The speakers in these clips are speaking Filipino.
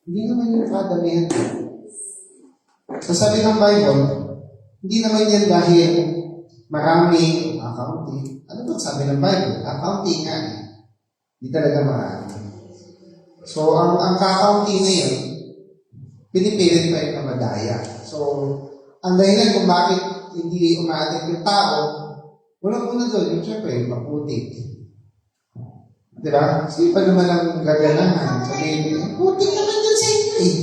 Hindi naman yung kadamihan. Sasabi ng Bible, hindi naman yan dahil marami, kaunti. Ano ba sabi ng Bible? Kaunti nga. Hindi talaga marami. So, ang kakaunti na yun, pinipilit pa yun na madaya. So, ang dahilan kung bakit hindi umatin yung tao, unang-una doon, yung syempre, maputik. Diba? Kasi pa naman ang gaganahan. Sabihin, putik naman dyan sa inyo eh.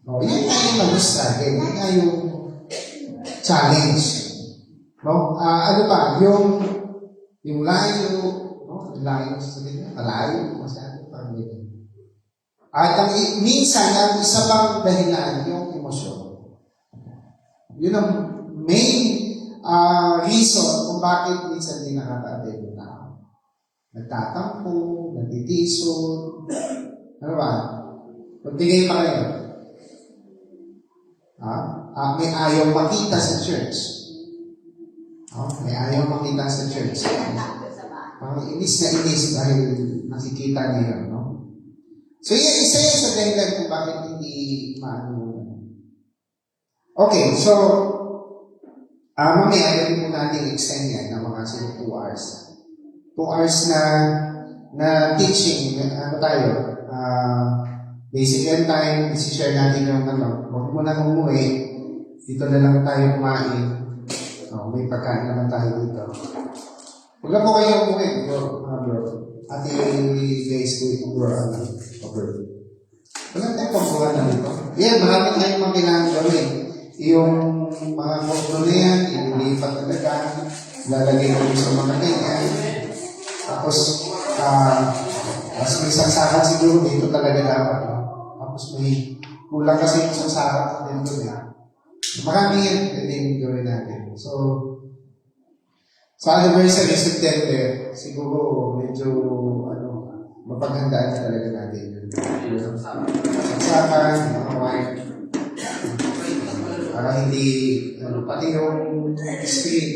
No, yan nga yung mag-struggle. Yan nga yung challenge. No? Ano pa? Yung layo, no? Layo sa sabihin, malayo, masyado, parang ganyan. At minsan, ang isa pang dahilan, yung emosyon. Yun ang main reason kung bakit minsan hindi nakaka-attend yung tao. Nagtatampo, nagtitisod, ano ba? Magbigay pa kayo. May ayaw makita sa church. May ayaw makita sa church. Inis na inis dahil nakikita niya yun, no? So, isa yan sa dahilan kung bakit hindi maano. Okay, so, mamaya pwede po natin extend yan ng mga 2 hours. 2 hours na teaching, ano tayo, basic end time, isi-share natin yung huwag mo na umuwi, dito na lang tayo kumain. May pagkain naman tayo dito. Huwag na po kayo umuwi, bro. Ate guys ko, bro. Wala tayong pagbuhan na dito. Yan, marami tayong mga kailangan gawin. Yung mga kotlo na yan, ililipat talaga, lalagay ko sa mga ganyan. Tapos, mas may saksakan siguro dito talaga dapat. Tapos may kulang kasi yung saksakan din doon eh. Marami yan pwedeng gawin natin. So, sa anniversary September, siguro medyo mapaghandaan na talaga natin yun. Saksakan, mga wine. Para hindi, pati yung screen,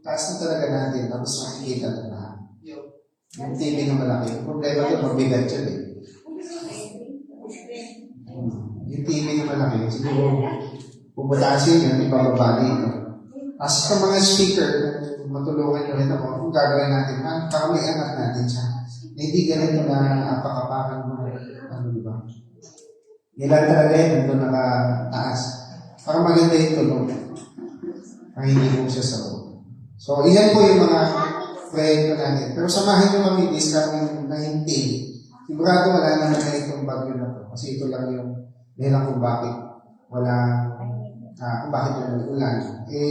taas na talaga natin, tapos makikita na lahat. Yung TV na malaki. Yung problema ito, mabigat yun eh. Yung TV na malaki, siguro, puputasin yun, ibababa dito. As sa mga speaker, matulungan nyo rin ako, kung gagawin natin, para may angat natin siya. Hindi ganito na apakapakan mo, diba? Nila talaga yun, doon nakataas. Para maganda yung tulong. Para hindi mo siya sa loob. So, iyan po yung mga proyekto natin. Pero samahan nyo kami this coming 19. Sigurado wala naman na itong bagyo na to. Kasi ito lang yung dahilan kung bakit wala, kung bakit yung ulan.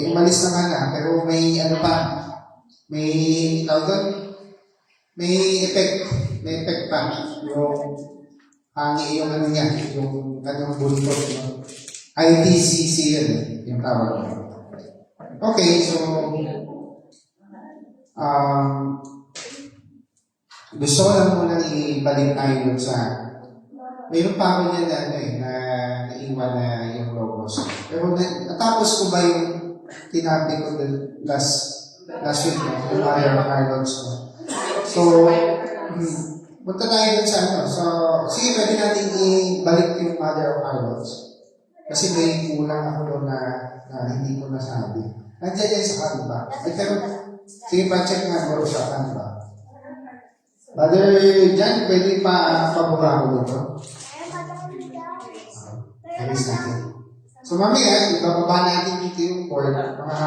Umalis na nga na, pero may may tawag, may effect pa. Yung hangi, yung niya, yung kanyang buntot, ITCC yun, yung tawag. Okay, so, gusto ko lang muna ibalik tayo sa, mayroon pa ako niya na naiwan na yung logos. Pero natapos ko ba yung tinabi ko last week, yung Mother of Harlots ko. So, punta tayo dun sa So, sige, pwede natin ibalik yung Mother of Harlots. Kasi may kulang ako doon na hindi ko nasabi. Nandiyan yan sa Canva. Sige pa, check nga bro sa Canva. Brother Jan, pwede pa pabura ko dito? Alis natin. So, mamaya, ibababa natin dito yung board. Mga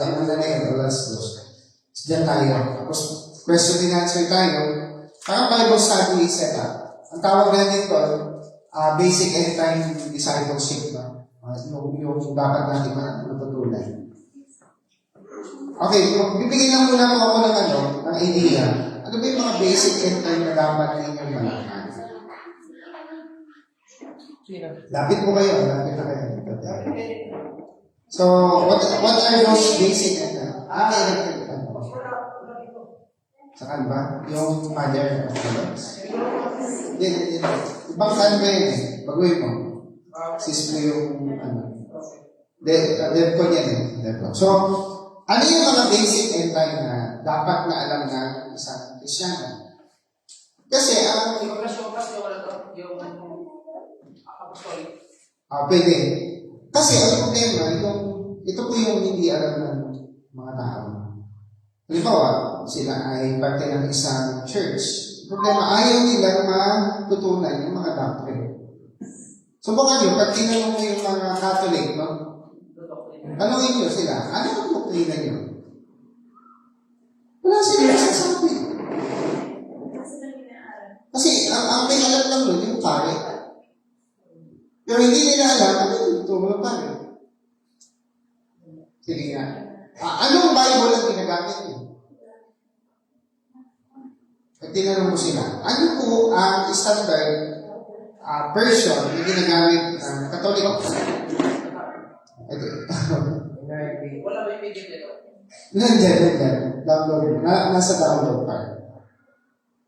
alam mo na yun, alas 2. Diyan tayo. Tapos, question and answer tayo. Parang Bible study setup. Ang tawag natin doon, basic end time discipleship. Yung dapat natin matutunan. Okay, bibigyan lang muna po ako ng idea. Ano ba yung mga basic end time na dapat ninyong malaman? Lapit po kayo. Lapit na kayo. So, what are those basic end time? Sa Canva? Yung Mother of Harlots? Hindi. Ibang Canva yun eh. Baguhin mo. Sis mo yung Dev ko yan eh. So, ano yung mga basic end time na dapat na alam na isang Kristyano? Kasi, pwede. Kasi, ang problema, ito po yung hindi alam ng mga tao. Halimbawa, sila ay parte ng isang church. Ang problema, ayaw nilang matutunan yung mga doctrine. Subukan nyo, pag tinanong mo yung mga Catholic, no? Tanungin nyo sila, ano ang doktrina nyo? Wala sila sasabi. Kasi ang may alam lang nun, yung pare. Pero hindi nila alam, ano yung turo ng pare? Sige nga. Anong Bible ang ginagamit nyo? Pag tinanong mo sila, ano po ang standard version na ginagamit ng Katoliko? Wala ba yung video nito? Nandiyan. Download. Nasa download pa.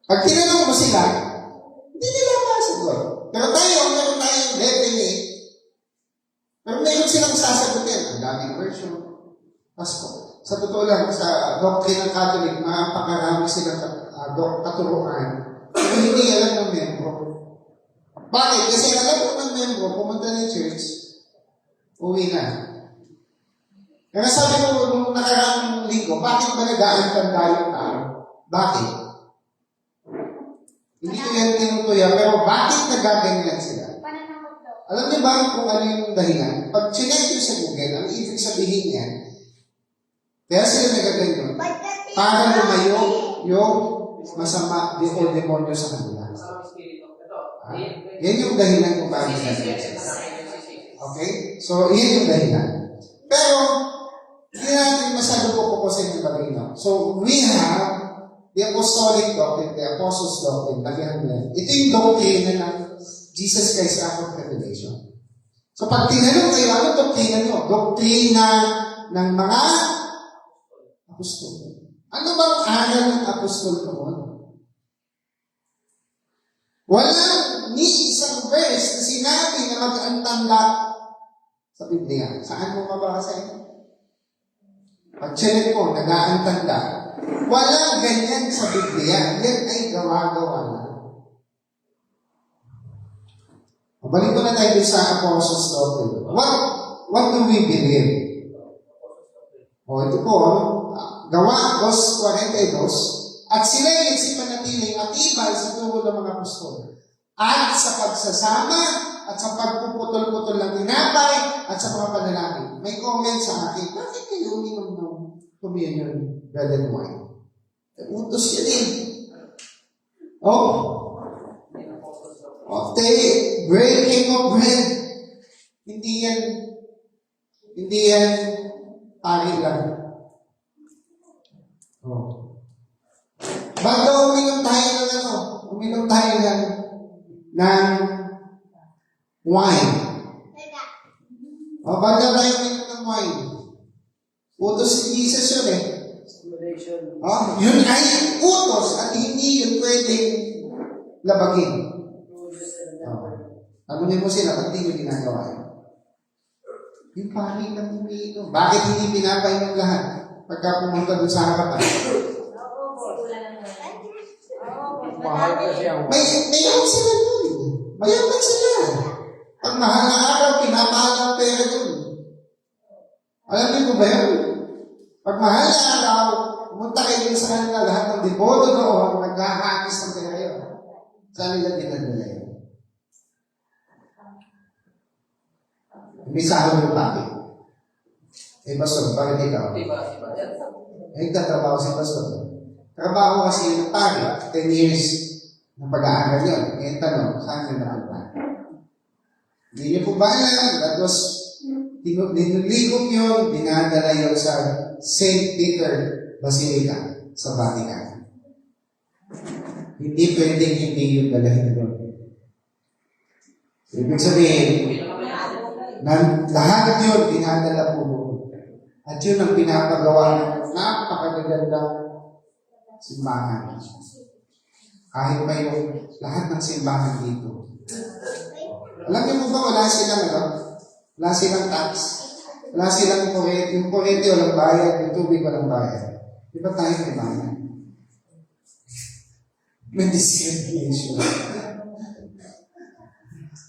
Pag tinanong mo sila, hindi nila masagot. Pero tayo, meron tayong definite. Pero meron silang sasagutin. Ang daming version. Pasko. Sa totoo lang, sa doctrine ng Catholic, mapakarami silang katuruan. Pero hindi alam ng membro. Bakit? Kasi alam mo ng membro, pumunta ng church, uwi na. Kaya sabi ko nung nakaraang linggo, bakit ba nag-aantanda yung tao? Bakit? Hindi ko yan tinutuya, pero bakit nagaganyan sila? Alam niyo ba kung ano yung dahilan? Pag chinek nyo sa Google, ang ibig sabihin yan, kaya sila nagaganyan, para lumayo yung masama o demonyo sa kanila. Yan yung dahilan kung bakit nagaganyan. Okay? So, yan yung dahilan. Pero, hindi natin masyado pupukusin yung bagay, no? So, we have the apostolic doctrine, the apostles' doctrine, lagyan mo. Ito yung doctrine ng Jesus Christ Act of Revelation. So, pag tinanong kayo, ano doktrina nyo? Doktrina ng mga apostol. Ano bang aral ng apostol noon? Walang ni isang verse na sinabi na mag-antanda sa Biblia. Saan mo mabasa? Pag-check mo, nag-aantanda. Walang ganyan sa Biblia. Yan ay gawa-gawa na. Balik ko na tayo sa Apostles' Doctrine. What do we believe? Ito po, Gawa 2:42. At sila ay nagsipanatiling matibay sa turo ng mga apostol. At sa pagsasama, at sa pagpuputol-putol ng tinapay, at sa mga panalangin. May comment sa akin, bakit kayo uminom ng communion, bread and wine? Utos yan eh. Breaking of bread. Hindi yan pari lang. Bago uminom tayo ng wine. Bago tayo uminom ng wine. Utos si Jesus yun eh. Yun ay utos at hindi yun pwedeng labagin. Tagunin mo sila, ba't hindi nyo ginagawa yun? Yung pari lang umiinom. Bakit hindi pinapainom lahat? Pagka pumunta doon sa harapan. Mayroon sila doon. Mayaman sila. Pag mahal na araw, pinamahal ang pera doon. Alam niyo ba yun? Pag mahal na araw, pumunta kayo sa kanila lahat ng deboto doon, naghahakis ng pera yun. Saan nila dinadala yun? May sahod yung bakit. Pastor, bakit ikaw? Nagtatrabaho si Pastor. Trabaho kasi yung pari, 10 years ng pag-aaral yun. Ngayon tanong, saan yun napunta? Hindi niyo po ba alam? That was, ninuligom yun, dinadala yun sa St. Peter Basilica sa Vatican. Hindi pwedeng hindi yung dalahin doon. Ibig sabihin, lahat yun, dinadala po doon. At yun ang pinapagawa ng napakagagandang simbahan. Kahit pa yung lahat ng simbahan dito. Alam niyo mo ba, wala silang tax. Wala silang kurente. Yung kurente walang bayad, yung tubig walang bayad. Di ba tayo may bayad? may discrimination.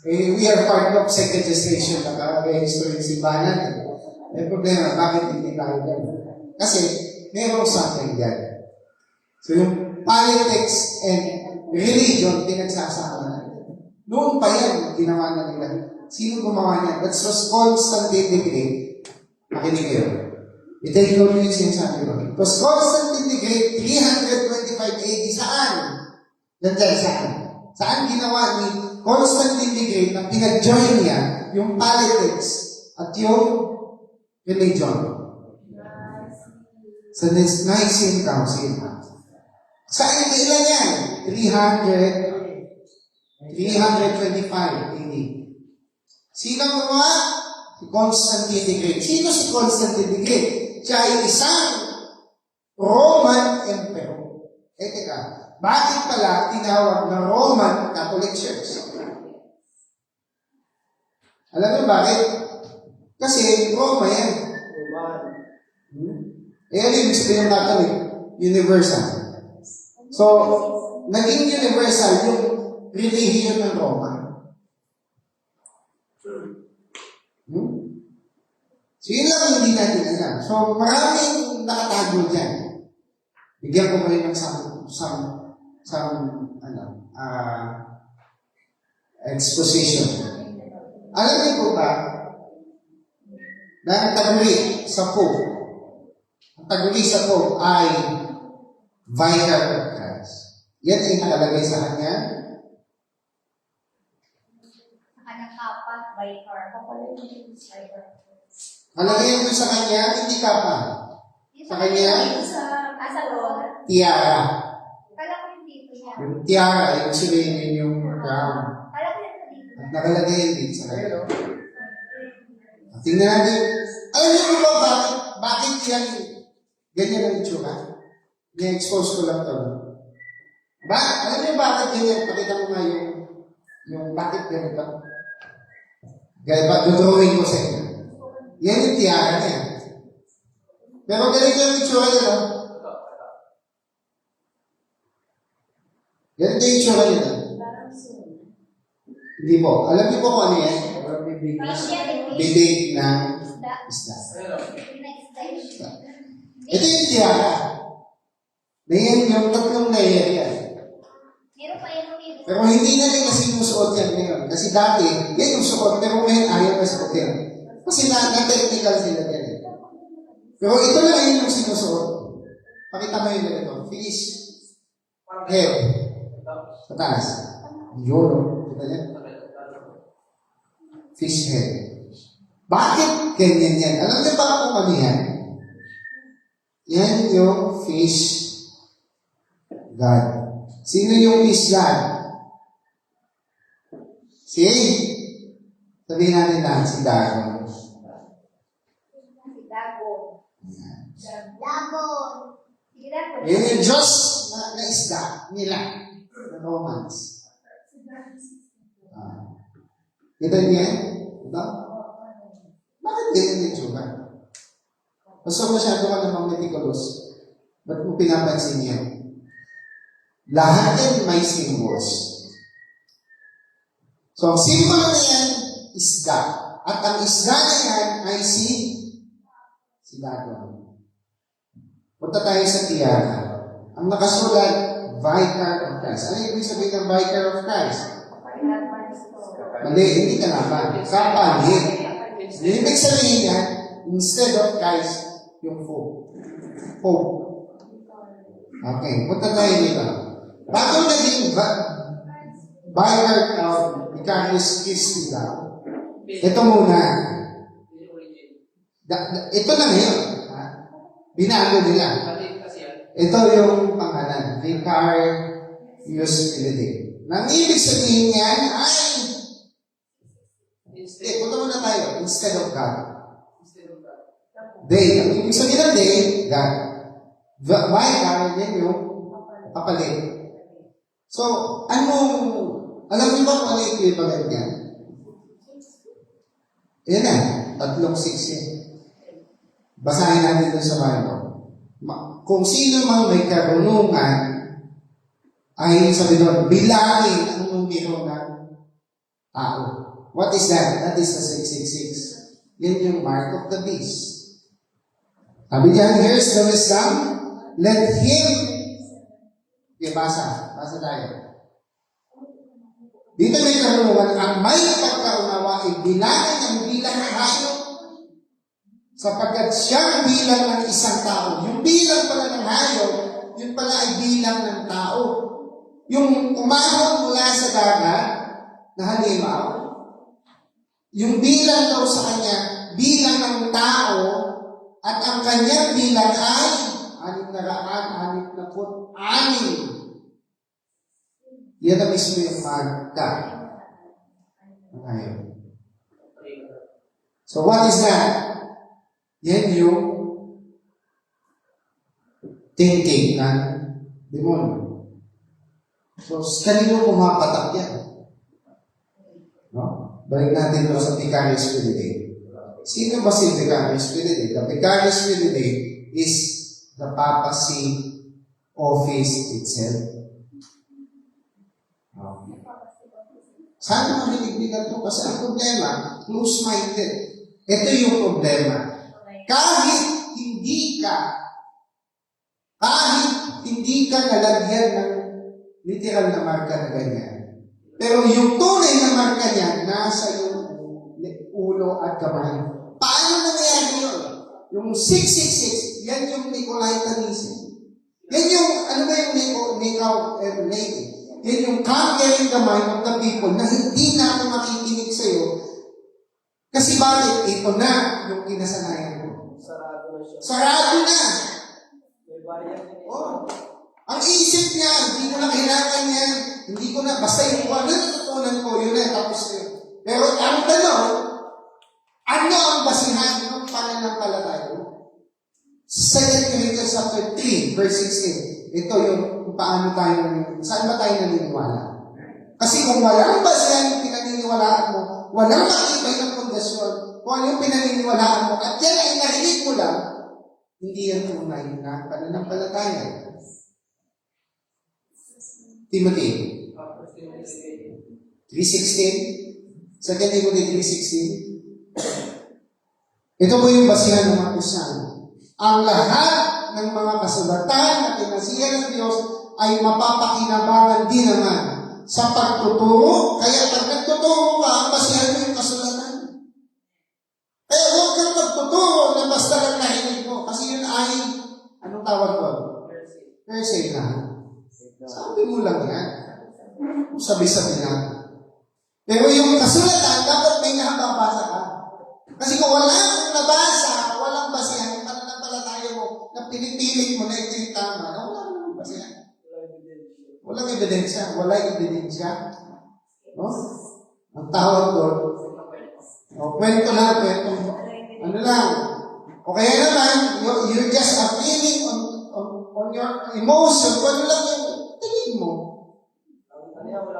We are part of second gestation, naka-register yung simbahan natin. May problema, bakit hindi tayo gano'n? Kasi, mayroong something dyan. So yung politics and religion, pinagsasama natin. Noon pa yan, ginawa na nila. Sino gumawa niya? That was Constantine the Great. Makinig kayo. I-take note yung sinasabi ko. It was Constantine the Great, 325 AD. Saan? Nandyan, saan? Saan ginawa ni Constantine the Great na pinag-join niya yung politics at yung religion? Sa Nicene Council. Saan ilan yan? 325 AD. Sino gumawa? Si Constantine the Great. Sino si Constantine the Great? Siya ay isang Roman Emperor. Teka, bakit pala tinawag na Roman Catholic Church? Alam niyo bakit? Kasi Roma yan. Ano yung sabihin ng Catholic? Universal. So, naging universal yung religion ng Roma. So, yun lang hindi natin alam. So, maraming nakatago dyan. Bigyan ko kayo ng exposition. Alam niyo po ba na ang taguri sa Pope, ang taguri sa Pope ay Vicar of Christ. Yan ay nakalagay sa kanya. Sa kanyang kapat, Vicar. Vicar. Nakalagay mo sa kanya, hindi ka pa. Sa kanya, Sa Lord. tiara. Kala ko yung dito niya. Yung tiara, yung sabihin yung crown. Kala ko yung dito. At nakalagay yun din sa kanya. Tingnan natin. Alam niyo ba bakit yan ganyan ang itsura? I-expose ko lang ito. Alam niyo bakit ganyan? Pakita mo nga yung bakit ganito. Gaya ba, dudrawing ko sa inyo. Yan yung tiara niya. Pero ganito yung itsura niya, no? Ganito yung itsura niya, no? Hindi po. Alam niyo po kung ano yan? Bibig ng isda. Ito yung tiara. Na yan yung tatlong layer yan. Pero hindi na rin kasi sinusuot yan ngayon. Kasi dati, yan yung suot, pero ngayon ayaw na suot yan. Kasi na-technical sila yan. Pero ito lang yun yung sinusuot. Pakita mo yun ito. Fish head. Pataas. Yun. Kita niya? Fish head. Bakit ganyan yan? Alam niyo ba kung ano yan? Yan yung fish God. Sino yung fish God? Sabihin natin lahat si Dagon. Yan yung Diyos na isda nila. Na Romans. Kita niya? Ito? Bakit ganyan yung tsura? Basta masyado ka namang meticulous. Ba't mo pinapansin niya? Lahat yan may symbols. So, ang symbol na yan, isda. At ang isda na yan ay si Dagon. Punta tayo sa tiara. Ang nakasulat, Vicar of Christ. Ano yung ibig sabihin ng Vicar of Christ? Mali, hindi ka naman. Kapalit. Yung ibig sabihin niya, instead of Christ, yung Pope. Okay, punta tayo dito. Bago naging Vicar of Vicarius Christi daw, ito muna. Ito na ngayon. Binago nila. Ito yung pangalan. Vicarius Christi. Nang ibig sabihin niyan ay punta muna tayo. Instead of God. Day. Ang ibig sabihin ng day, God. Vicar, yan yung kapalit. So, alam niyo ba kung ano yung equivalent niya? Yan na, 3:6 yan. Basahin natin doon sa Bible. Kung sino mang may karunungan ay sabi doon, bilangin ang numero ng tao. What is that? That is the 666. Yan yung mark of the beast. Sabi diyan, here's the wisdom. Let him, okay, basa tayo. Dito may karunungan, ang may pagkaunawa ay bilangin ang bilang ng hayop sapagkat siyang bilang ng isang tao. Yung bilang pala ng hayop, yun pala ay bilang ng tao. Yung umahon mula sa dagat na halimaw, yung bilang daw sa kanya, bilang ng tao, at ang kanyang bilang ay 666. Yan ang mismo yung marka ng hayop. So what is that? Yan yung thinking ng demonyo. So, kanino pumapatak yan? No? Balik natin doon sa Vicarious Spiridae. Sino ba si Vicarious Spiridae? The Vicarious Spiridae is the papacy office itself. Okay. Sana marinig-nigan ito kasi ang problema, close-minded. Ito yung problema. Kahit hindi ka nalagyan ng literal na marka na ganyan. Pero yung tunay na marka niya, nasa yung ulo at kamay. Paano nangyayari yun? Yung 666, yan yung Nicolaitanism. Yan yung, ano ba yung Nicaw and Lady? Yan yung conquering the mind of the people na hindi na ako makikinig sa'yo. Kasi bakit? Ito na yung kinasanayan ko. Sarado na siya. Sarado na! May barrier na niya. Oh. Ang isip niya, hindi ko na kailangan yan. Hindi ko na, basta yung ano natutunan ko, yun na, tapos yun. Pero ang tanong, ano ang basihan ng pananampalataya mo? 2 Corinthians chapter 3, verse 16. Ito yung kung paano tayo, saan ba tayo naniniwala? Kasi kung walang basihan yung pinaniniwalaan mo, walang makibay ng pundasyon, kung ano yung pinaniniwalaan mo, at yan ay narinig mo lang, hindi yan tunay na pananampalataya. Timothy 3:16. 2 Timothy 3:16. Ito po yung basihan ng mga Kristiyan. Ang lahat ng mga kasulatan na pinasihan ng Diyos ay mapapakinabangan din naman sa pagtuturo. Kaya pag nagtuturo ka, ang basihan mo yung kasulatan. Kaya huwag kang magtuturo na basta lang nahinig mo. Kasi yun ay, anong tawag ko? Hearsay na. Sabi mo lang yan. Sabi-sabi lang. Pero yung kasulatan, dapat may nakababasa ka. Kasi kung wala kang nabasa, walang basihan, yung pananampalataya mo, na pinipilit mo na ito yung tama, na wala nang basihan. Walang ebidensya. Walang ebidensya. No? Ang tawag doon, kwento lang, kwento. Ano lang. O kaya naman, you're just appealing on your emotion. Ano lang yung tingin mo.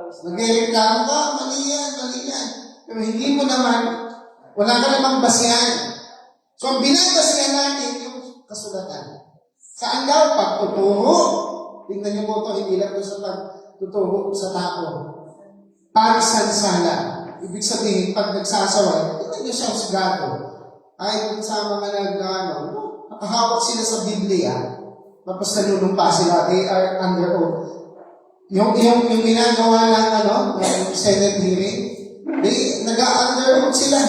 Nag-reklamo ka, mali yan. Pero hindi mo naman, wala ka namang basihan. So, ang binabasihan natin yung kasulatan. Saan daw? Pagtuturo. Tingnan niyo po ito, hindi lang ito sa pagtuturo sa tao. Pagsansala. Ibig sabihin, pag nagsasaway, tingnan niyo siya husgado. Ay, sa mga nakahawak sila sa Biblia, tapos nanunumpa sila, they are under oath. Yung ginagawa ng ng Senate hearing, nag-under oath sila.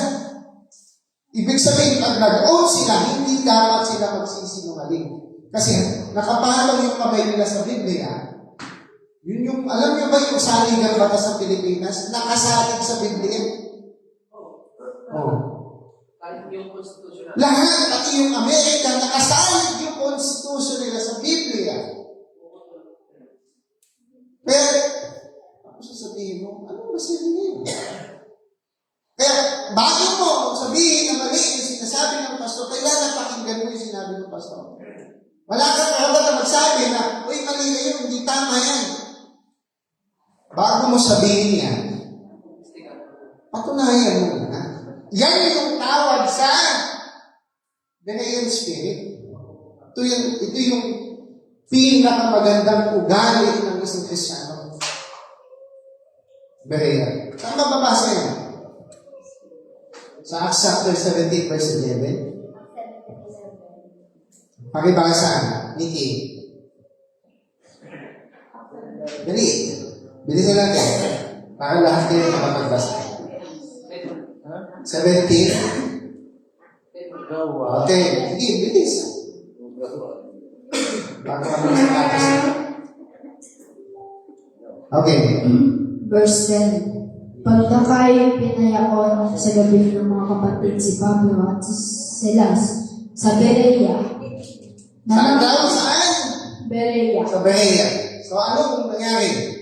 Ibig sabihin, pag nag-oath sila, hindi dapat sila magsisinungaling. Kasi nakapalaw yung kamay nila sa Biblia. Yun yung, alam niyo ba yung saligang batas sa Pilipinas? Nakasalig sa Biblia. Oh. Lahat, pati yung Amerika, nakasalig yung constitution nila sa Biblia. Pero, ako sasabihin mo, ano ba sinasabihin niyo? Kaya, bago mo sabihin na mali yung sinasabi ng pastor, kailangan pakinggan mo yung sinabi ng pastor. Wala kang karapat na magsabi na, uy, mali na yun, hindi tama yan. Bago mo sabihin yan, patunayan mo na. Yan yung tawag sa Benean Spirit. Ito yung Pinakamagandang ugali ng isang Kristiyano. Berea. Saan mababasa yan? Sa Acts chapter 17, verse 11. Pakibasa, Nikki. Dali. Bilisan natin. Para lahat kayo makapagbasa. 17. Okay. Sige, bilis. Bago kami matapos. Okay. Verse 10. Pagka kayo pinayakon sa gabi ng mga kapatid si Pablo at si Silas sa Berea. Saan daw? Saan? Berea. Sa Berea. So, anong nangyari?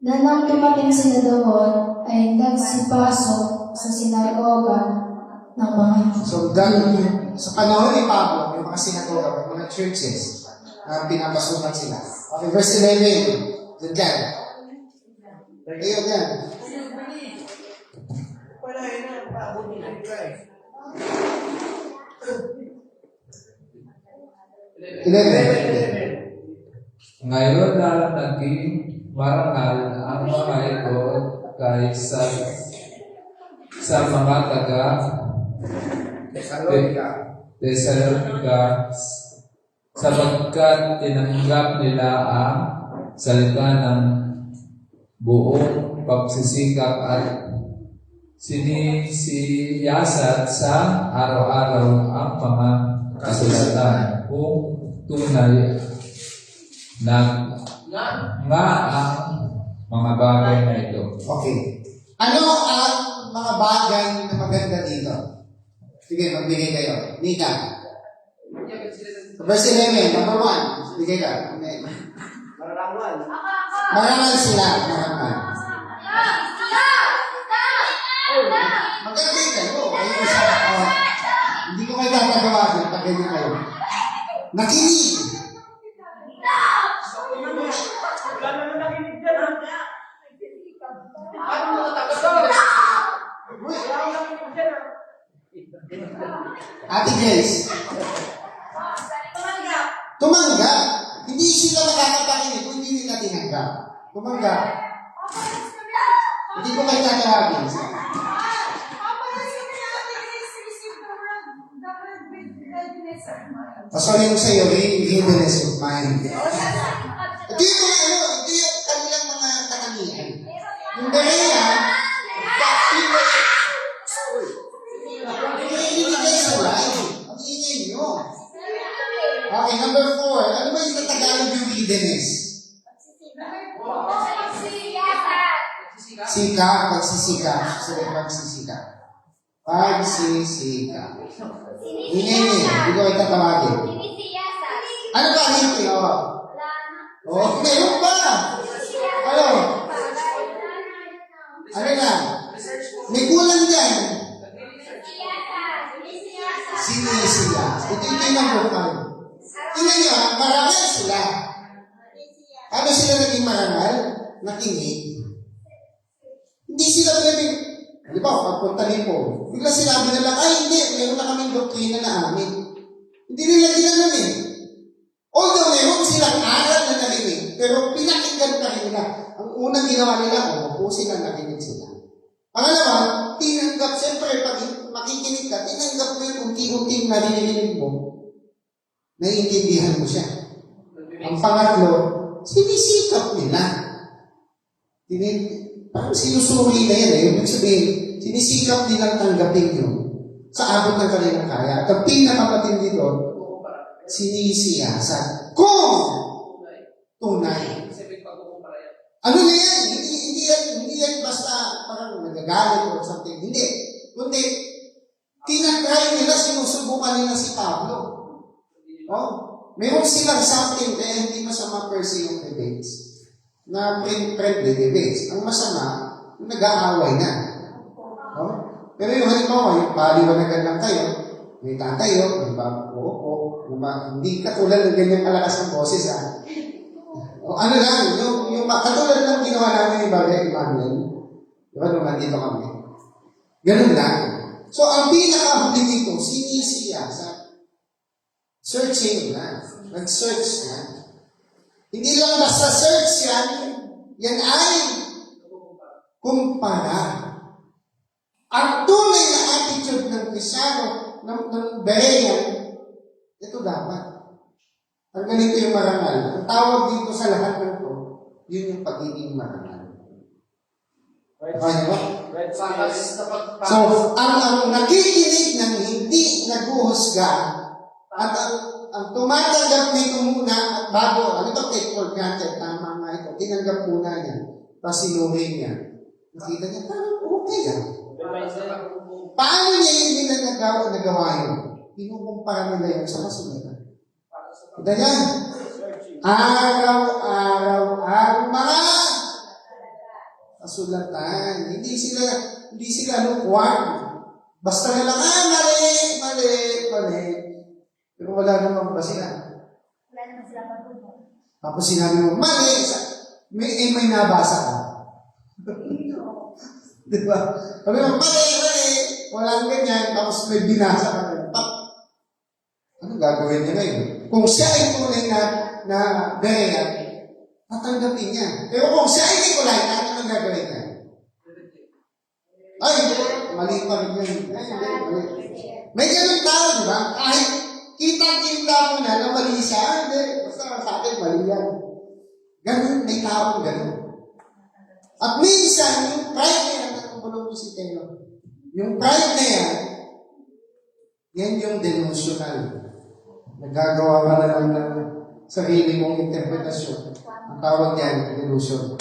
Na nang dumating sila doon ay nagsipasok sa sinagoga ng mga So, sa panahon ni Pablo, may mga sinagoga, may mga churches na pinapasukan sila. Okay, verse 11. Diyan. Ayun, yan. Wala yun na, paabutin ng Christ. 11. Ngayon na naging marangal ang mga ito kaysa sa mga taga Thessalonica sapagkat tinanggap nila ang salita ng buong pagsisikap at sinisiyasat sa araw-araw ang mga kasulatan kung tunay na nga ang mga bagay na ito. Okay. Ano ang mga bagay na maganda dito? Sige, magbigay kayo. Nika. Verse 11, number 1. Bigay ka. Mararangal. Marangal sila. Marangal. Maganda kayo. Ayun sa ako. Hindi ko kayo tatagawasin. Pagay na kayo. Nakinig. Wala naman nakinig dyan, ha? Ano mo katapos? Wala akong nakinig dyan, ha? Ate Grace. Tumanggap. Hindi sila makakapakinig kung hindi nila tinanggap. Tumanggap. Hindi ko kayo tatawagin. Pasabi ko sa iyo, readiness of mind. Ito yung kanilang mga katangian. Yung Berea, hindi kayo sa life. Ang ingay nyo. Okay, number 4. Ano ba yung Tagalog yung readiness? Sika, pagsisika. Sorry, pagsisika. Pagsisika. Ingay nyo. Hindi ko kayo tatawagin. Ano ba hindi? Oh, meron pa. Ano? Ano na? May kulang dyan. Sinisiya. Ito yung number 5. Tingnan nyo, marangal sila. Ano sila naging marangal? Nakinig. Hindi sila pwedeng, di ba, pagpunta ni Paul, bigla sinabi nila, ay hindi, meron na kaming doktrina na amin. Hindi nila ginanong eh. Although meron silang aral na narinig, pero pinakinggan pa rin nila. Ang unang ginawa nila, upusin na nakinig sila. Pangalawa, tinanggap, siyempre, pag makikinig ka, tinanggap mo yung unti-unting narinig mo, naiintindihan mo siya. Ang pangatlo, sinisikap nila. Parang sinusuri na yan eh. Ibig sabihin, sinisikap nilang tanggapin yun sa abot ng kanilang kaya. At ang pinakamatindi doon, sinisiyasat. Kung tunay. Ano na yan? Hindi yan basta parang nagagalit or something. Hindi. Kundi, tinatry nila, sinusubukan nila si Pablo. Oh, meron silang something, kaya hindi masama per se yung debates. Na friendly debates. Ang masama, yung nag-aaway na. Oh? Pero yung halimbawa, yung paliwanagan lang kayo, may tatayo, may babuo, hindi katulad ng ganyang kalakas ng boses, ha? O ano lang, yung katulad lang ginawa namin ni Bagay Emmanuel, di ba nung nandito kami? Ganun lang. So, ang pinakahuli dito, sinisiyasa. Searching na. Nag-search na. Hindi lang basta search yan, yan ay kumpara. Ang tunay na attitude ng Kristyano, ng Berean, ito dapat. Ang ganito yung marangal. Ang tawag dito sa lahat ng ito, yun yung pagiging marangal. Okay ba? So, ang nakikinig ng hindi naguhusga at ang tumatanggap nito muna at bago, ano ba take for granted, tama nga ito, tinanggap muna niya, tapos sinuhin niya. Nakita niya, parang okay yan. Paano niya yung nagawa yun? Kinukumpara nila yun sa kasunod. Ito yan. Araw-araw mga kasulatan. Hindi sila lukwag. Basta na lang, mali. Pero wala namang basihan. Wala naman sila patuloy. Tapos sinabi mo, mali. May nabasa ka. Diba? Sabi mo, mali. Walang ganyan. Tapos may binasa ka rin. Anong gagawin niya ngayon? Kung siya ay tunay na Berean, tatanggapin niya. Pero kung siya ay Nicolay, ano ang gagawin niya? Ay, mali pa rin yan. Mali. May ganun tao, di ba? Kahit kita-kita mo na mali siya, hindi. Basta sa akin, mali yan. Ganun, may tao ganun. At minsan, yung pride na yan, natutulong ko si Teo. Yung pride na yan yung delusional. Nagagawa ka na lang ng sarili mong interpretasyon. Ang tawag yan, delusion.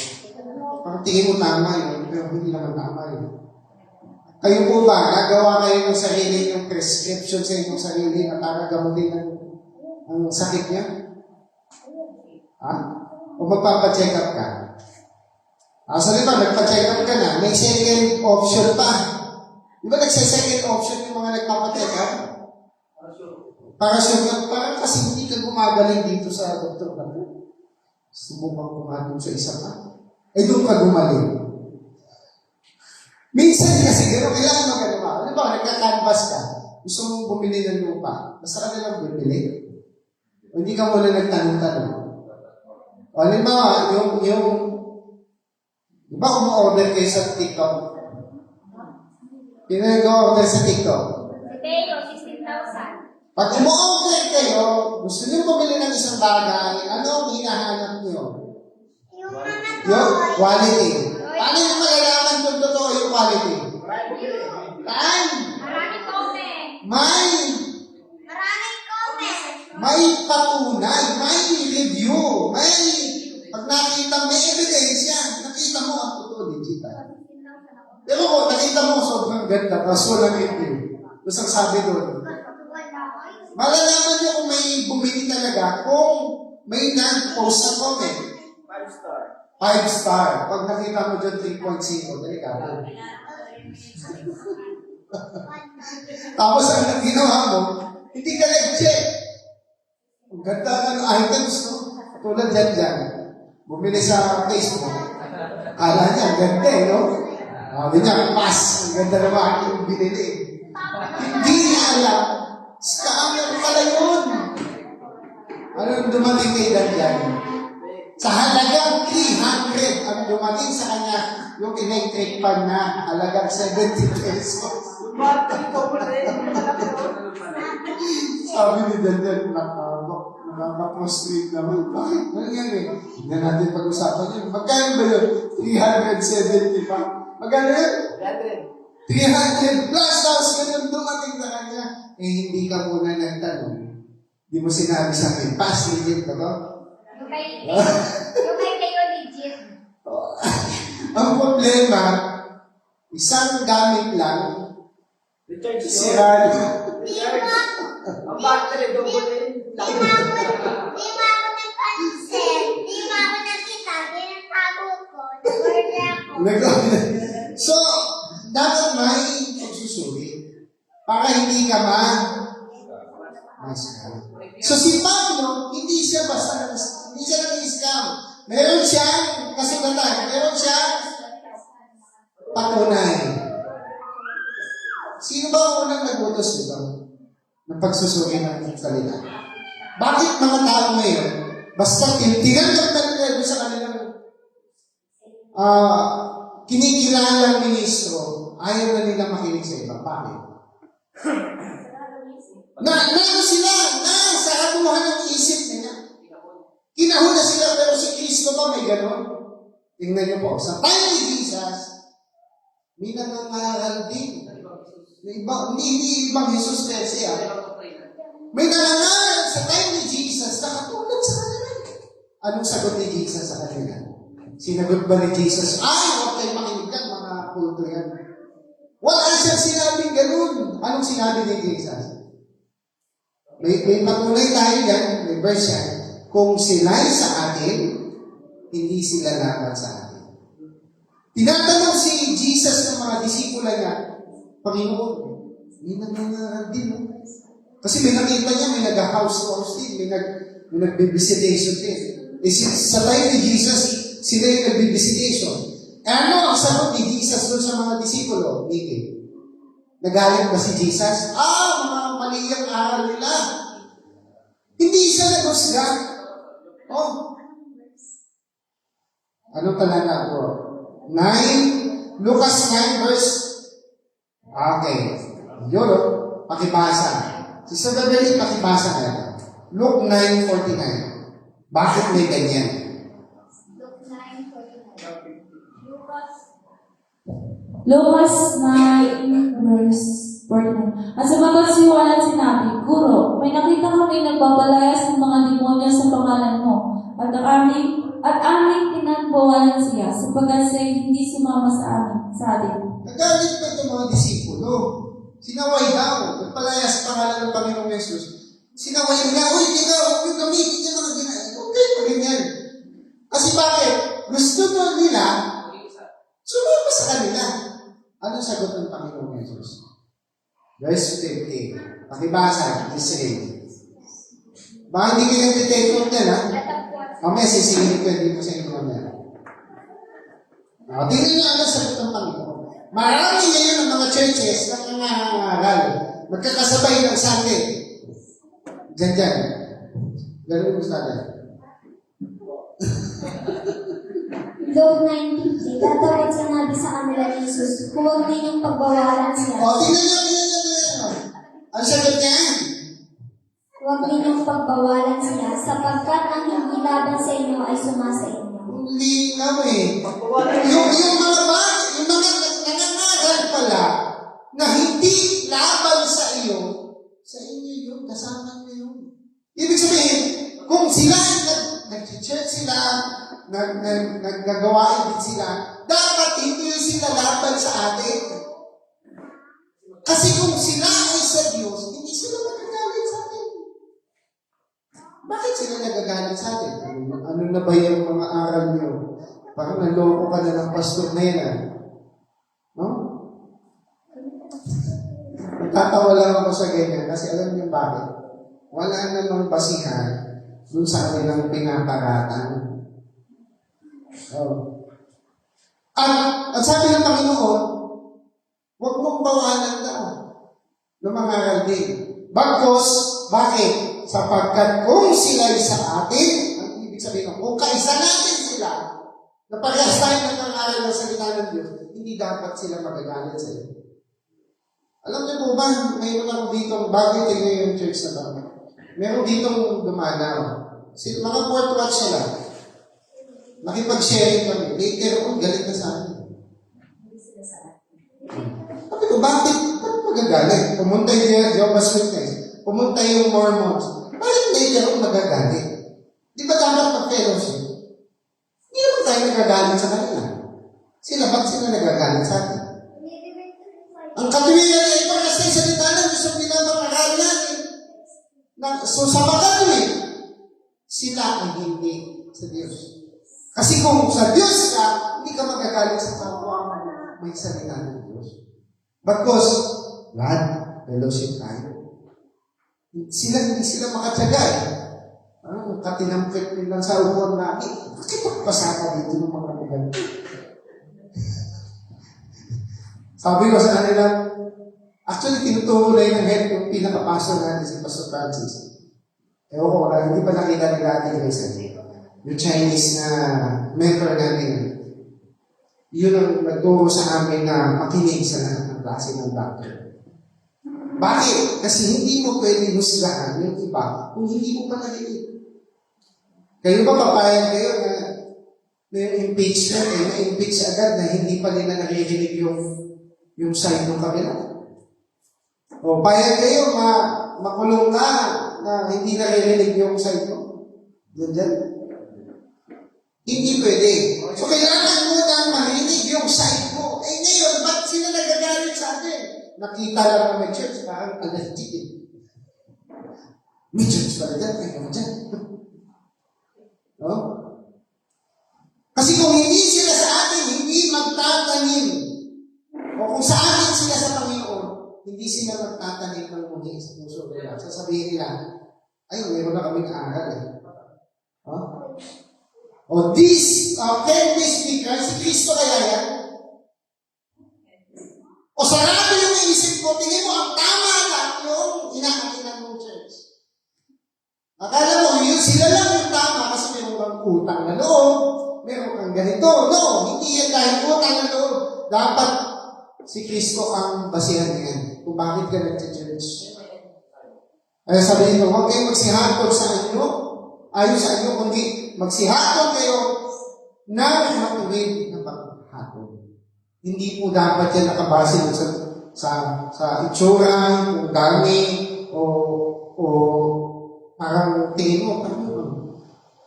Parang tingin mo tama yun, pero hindi naman tama yun. Kayo po ba, nagawa kayo ng sarili yung prescription sa inyong sarili at nakagamutin ang sakit niya? Ha? O magpapacheck up ka? Sa diba, nagpa-check up ka na, may second option pa. Di ba nagsa-second option yung mga nagpapacheck up? Para kasi hindi ka gumagaling dito sa doktor na po. Subukang kumatong sa isa pa. Doon ka gumaling. Minsan kasi gano'n, kailangan magagawa. Ano ba, nagka-canvas ka, gusto mong bumili ng lupa, basta ka nalang bumili. O hindi ka muna nagtanong-tanong. O halimbawa, di ba kung-order kayo sa TikTok? Pinag-order sa TikTok. Potato, 16,000. Pag umu-order kayo, gusto nyo bumili ng isang bagay, ano ang hinahanap nyo? Yung quality. Paano nyo malalaman kung totoo yung quality? Taan? Maraming comment. Maraming comment. May patunay, may review, pag nakita, may evidence yan. Nakita mo ang totoo, digital. Pero kung nakita mo, sobrang ganda, tapos walang review. Tapos ang sabi doon, malalaman nyo kung may bumili talaga kung may non-post sa comment. 5 star. Pag nakita mo dyan 3.0, delikado. Tapos ang ginawa mo, hindi ka nag-check. Ang ganda ng items, no? Tulad dyan. Bumili sa Facebook. Kala niya, ang ganda no? Sabi niya, pass. Ang ganda naman yung binili. Hindi niya alam. Scammer pala yun. Ano dumating kay Daniel? Sa halagang 300 ang dumating sa kanya yung electric fan na halagang 70 pesos. Sabi ni Daniel, nakaka-prostrate naman. Bakit? Nangyari? Hindi natin pag-usapan yun. Magkano ba yun? 370 pa. Magkano yun? 300 plus house ganun dumating na kanya. Hindi ka muna nagtanong. Hindi mo sinabi sa akin, pass legit ba to? Yung kay Teo legit. Ang problema, isang gamit lang, sira na. Ang battery, double A. Di mo ako nagpansin. Di mo ako nakita. Pinatago ko. Nag-order ako. So, dapat may pagsusuri para hindi ka ma-scam. So si Pablo, hindi siya nag-scam. Meron siyang kasulatan. Meron siyang patunay. Sino ba ang unang nag-utos dito? Ng pagsusuri ng salita? Bakit mga tao ngayon, Basta tinanggap na nila doon sa kanilang kinikilalang ministro, ayaw na nila makinig sa iba. Bakit? Sila, sa atuhan ng isip nila. Kinahon na sila, pero si Kristo ba may ganon? Tingnan niyo po, sa time ni Jesus, may nangangaral din. Hindi ibang Jesus kasi may nangangaral sa time ni Jesus na katulad sa kanila. Anong sagot ni Jesus sa kanila? Sinagot ba ni Jesus, huwag kayo makinig yan, mga kulto yan. Wala siyang sinabing ganun. Anong sinabi ni Jesus? May patunay tayo yan, may verse yan. Kung sila'y sa atin, hindi sila laban sa atin. Tinatanong si Jesus ng mga disipula niya, Panginoon, may nangangaral din, no? Kasi may nakita niya, may nag-house tours din, may nag-visitation din. Sa time ni Jesus, sila yung nag-visitation. Ano ang sagot ni Jesus doon sa mga disipulo? Niki, nagalit ba si Jesus? Mga mali ang aral nila. Hindi siya nag-husga. Ano talaga, bro? 9, Lucas 9 verse. Okay. Yun, pakibasa. Si Beverly, pakibasa na. Luke 9:49. Bakit may ganyan? Lucas 9, verse 49. At sumagot si Juan at sinabi, Guro, may nakita kami nagbabalayas ng mga demonyo sa pangalan mo, at aming tinagbawalan siya, sapagkat siya hindi sumama sa atin. Nagalit pa itong mga disipulo. Sinaway daw. Nagpalayas pangalan ng Panginoong Yesus. Sinaway nila, huwag yung gamitin niya mga ginagawa. Okay, ganyan. Kasi bakit? Gusto nila sumama sa kanila. Ano sagot ng Panginoong Yesus? Verse 15. Pakibasa, Israel. Baka hindi kayo nag-take note yan, ha? Mamaya sisingin ko dito sa inyo mamaya. Tingnan niyo ang sagot ng Panginoon. Marami ngayon ang mga churches na nangangaral. Magkakasabay ng Sunday. Diyan. Ganun mo sa atin. Luke 9:50, tatawag sinabi sa kanila ni Jesus, huwag ninyong pagbawalan siya. Tingnan niyo. Ang sagot niya? Huwag ninyong pagbawalan siya, sapagkat ang hindi laban sa inyo ay sumasa inyo. Hindi naman yung mga nangangaral pala na hindi laban sa inyo yun, kasama niyo yun. Ibig sabihin, kung sila nag-church sila, nagagawain din sila, dapat hindi sila laban sa atin. Kasi kung sila ay sa Diyos, hindi sila magagalit sa atin. Bakit sila nagagalit sa atin? Ano na ba yung mga aral niyo? Parang naloko ka na ng pastor na yan, no? Natatawa lang ako sa ganyan kasi alam niyo bakit? Wala namang basihan dun sa kanilang pinaparatan. At sabi ng Panginoon, huwag mong bawalan daw ng mga aral din. Bagkos, bakit? Sapagkat kung sila'y sa atin, ang ibig sabihin kung kaisa natin sila, na parehas tayo nangangaral ng salita ng Diyos, hindi dapat sila magagalit sa iyo. Alam niyo po ba, mayroon ako dito, bago tingnan yung church na ba? Meron ditong dumanaw. Mga fourth watch sila. Nakipag-sharing kami. Later on, galit na sa akin. Sabi ko, bakit magagalit? Pumunta yung Jehovah's Witness. Pumunta yung Mormons. Bakit later on magagalit? Di ba dapat mag-fellowship? Hindi naman tayo nagagalit sa kanila. Ba't sila nagagalit sa atin? Ang katuwiran ay ipagkas tayo sa salita ng Diyos ang pinapag-aral natin. So sa makatuwid, sila ay hindi sa Diyos. Kasi kung sa Diyos ka, hindi ka magagalit sa kapwa may salita ng Diyos. Because, God, fellowship tayo. Hindi sila makatsaga eh. Katinampit nilang sa upuan namin. Bakit magpasaka dito ng mga pigan? Sabi ko sa kanila, actually, tinutuloy ng head yung pinaka-pastor natin si Pastor Francis. Ewan ko, hindi pa nakita nila Ate Grace. yung Chinese na mentor namin, yun ang nagturo sa amin na makinig sa lahat ng klase ng doctor. Bakit? Kasi hindi mo pwede husgahan yung iba kung hindi mo pa narinig. Kayo ba papayag kayo na yung impeachment, na-impeach agad na hindi pa nila naririnig yung side ng kabila? O payag kayo makulong ka na hindi naririnig yung side mo? Diyan. Hindi pwede. So, kailangan mo na marinig yung side mo. Eh ngayon, ba't sila nagagalit sa atin? Nakita lang na may church, parang allergic eh. May church pala dyan, kaya naman dyan. No? Kasi kung hindi sila sa atin, hindi magtatanim. O kung sa atin sila sa Panginoon, hindi sila magtatanim ng muli sa puso nila. Sasabihin nila, ay, meron na kaming aral eh. Huh? O this, can this speaker, si Kristo kaya yan? O sarado yung iisip ko, tingin mo ang tama lang yung inakakinan ng church. Akala mo, yun sila lang yung tama kasi meron kang utang na loob, meron kang ganito. No, hindi yan dahil utang na loob. Dapat si Kristo ang basihan niyan kung bakit ka nag-church. Kaya sabihin mo, huwag kayong magsihatol sa inyo, ayon sa inyo, kundi magsihatol kayo ng matuwid na paghatol. Hindi po dapat yan nakabase sa itsura, kung dami, o parang tingin mo,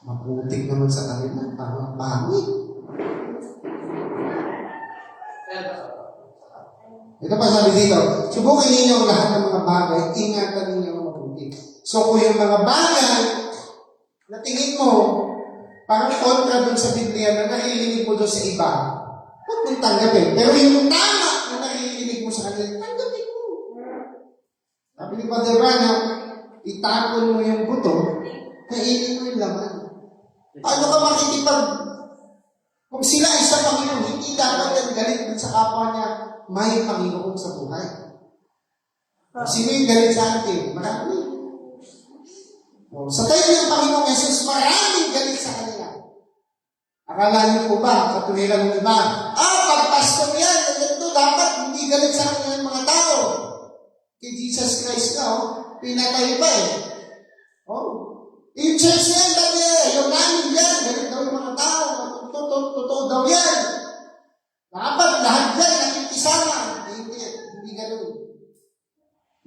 maputik naman sa kanila, parang pangit. Ito pa sabi dito, subukin ninyo ang lahat ng mga bagay, ingatan ninyo ang mabuti. So kung yung mga bagay na tingin mo, parang kontra dun sa Biblia na naririnig mo dun sa iba, huwag mong tanggapin. Pero yung tama na naririnig mo sa kanila, tanggapin mo. Sabi ni Padre Branham, itapon mo yung buto, kainin mo yung laman. Paano ka makikipag... Kung sila ay sa Panginoon, hindi dapat yan galit dun sa kapwa niya, may Panginoon sa buhay. Sino yung galit sa atin? Marami. Sa tayo ng Panginoong Jesus, maraming galit sa kanila. Akala niyo po ba, katuwiran ng iba, pag pastor yan, ganito, dapat hindi galit sa kanila ng mga tao. Kay Jesus Christ na, pinatay pa eh. Yung church na yan, dati yung namin yan, galit daw yung mga tao, totoo daw yan. Dapat lahat yan, nakikisama. Hindi ganun.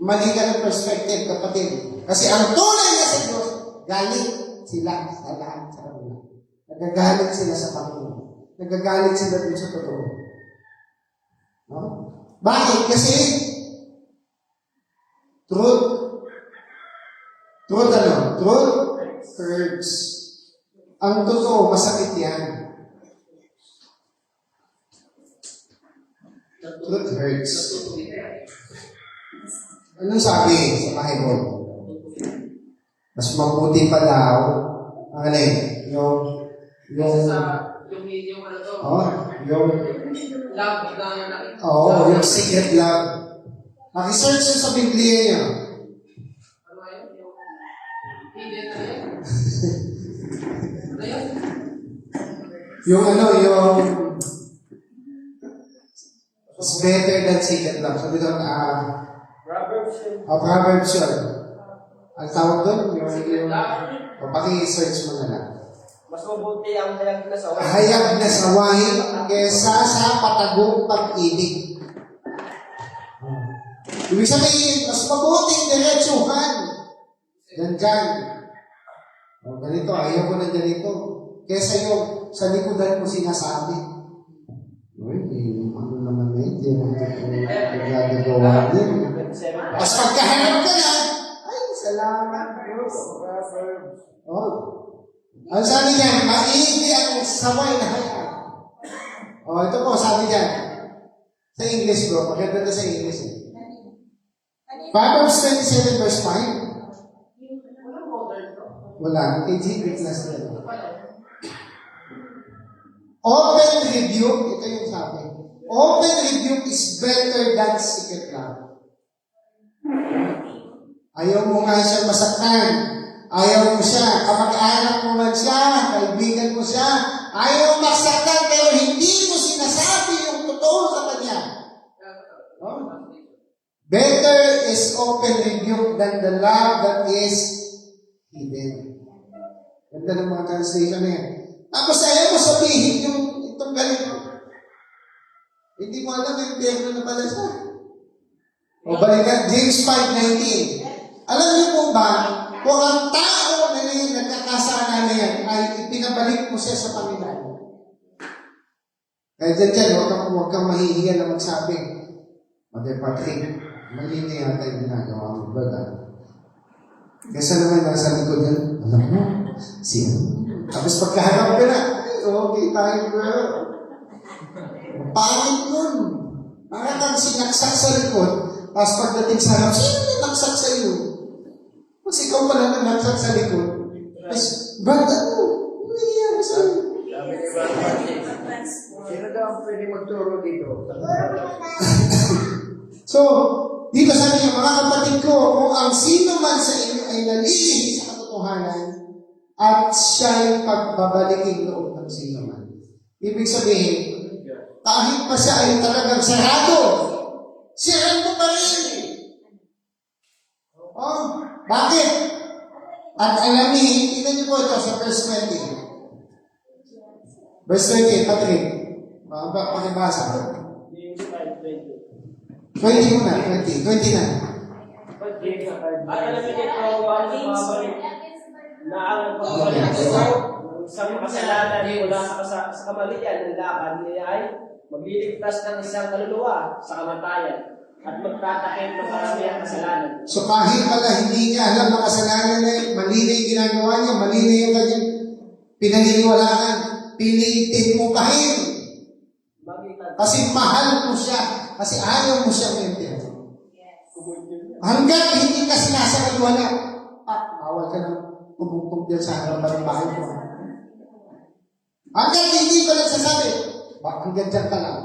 Mali ka ng perspective, kapatid. Kasi ang tunay na sa Diyos, galit sila sa lahat sa kanila. Nagagalit sila sa Panginoon. Nagagalit sila dun sa totoo. No? Bakit? Kasi truth hurts. Ang totoo, masakit yan. Truth hurts. Anong sabi sa Bible? Mas mabuti pa daw, ang alin? Yung secret love. Nakisearch yun sa Biblia niya. yung it's better than secret love. Sabi doon, Proverbs yun. Ang tawag doon, paki-search mo na lang. Mas mabuti ang hayag na sawahin. Hayag na sawahin kesa sa patagong pag-ibig. Ibig sabihin, mas mabuting diretsuhan. Diyan. Ganito, ayaw ko na ganito. Kesa yung sa likodan mo sinasabi. Ano naman na hindi mo nagagawa din. Mas pagkaharap ka na, ay, salamat. Ang sabi niyan, maigi ang saway na hayag. Ito po, sabi niyan. Sa English bro, maganda na sa English eh. Proverbs 27 verse 5. Wala, KG Greek na sila. Open rebuke, ito yung sabi. Open rebuke is better than secret love. Ayaw mo nga siya masaktan. Ayaw mo siya, kamag-anak mo man siya, kaibigan mo siya, ayaw mo maksaktan pero hindi mo sinasabi yung totoo sa kanya. Oh. Better is open rebuke than the love that is hidden. Ganda ng mga translation na yan. Tapos ayaw mo sabihin yung itong ganito. Hindi mo alam yung biyerno na pala siya. O balikan, James 5:19. Alam niyo po ba, kung ang tao na nagkakasala na yan ay ipinabalik mo siya sa Panginoon. Kaya dyan, huwag kang mahihiya na magsabi, Mother Patrick, mali na yata yung ginagawa mo, brother. Kesa naman nasa likod yan, alam mo, siya. Tapos pagkaharap ka na, okay tayo, bro. Pangit nun. Para kang sinaksak sa likod, tapos pagdating sa harap, sino na naksak sa iyo? Mas ikaw pala na naksak sa likod. Tapos, brother, ano nangyayari sa iyo? Sabi ni Brother Martin, sino daw ang pwede magturo dito? So, dito sabi niya, mga kapatid ko, kung ang sino man sa inyo ay nalilihis sa katotohanan, at siya yung pagbabalikin loob ng sino man. Ibig sabihin, kahit pa siya ay talagang sarado, sirado pa rin. Oh, bakit? At alamin, tingnan niyo po ito sa verse 20. Verse 20, Patrick. Pakibasa. 20 muna, 20 na. At alam niyo ito, ang mabalik na ang pagbalik sa kasalanan mula sa kamalian ng lakad niya ay magliligtas ng isang kaluluwa sa kamatayan at magtatakip ng karamihan kasalanan. So kahit pala hindi niya alam na kasalanan na yun, mali na yung ginagawa niya, mali na yung kanyang pinaniniwalaan, pilitin mo pa rin. Kasi mahal mo siya, kasi ayaw mo siya maintindihan. Hanggang hindi ka sinasaraliwala, bawal ka nang pumupong dyan sa harapan ng bahay mo. Hanggang hindi ka nagsasabi, hanggang dyan ka lang.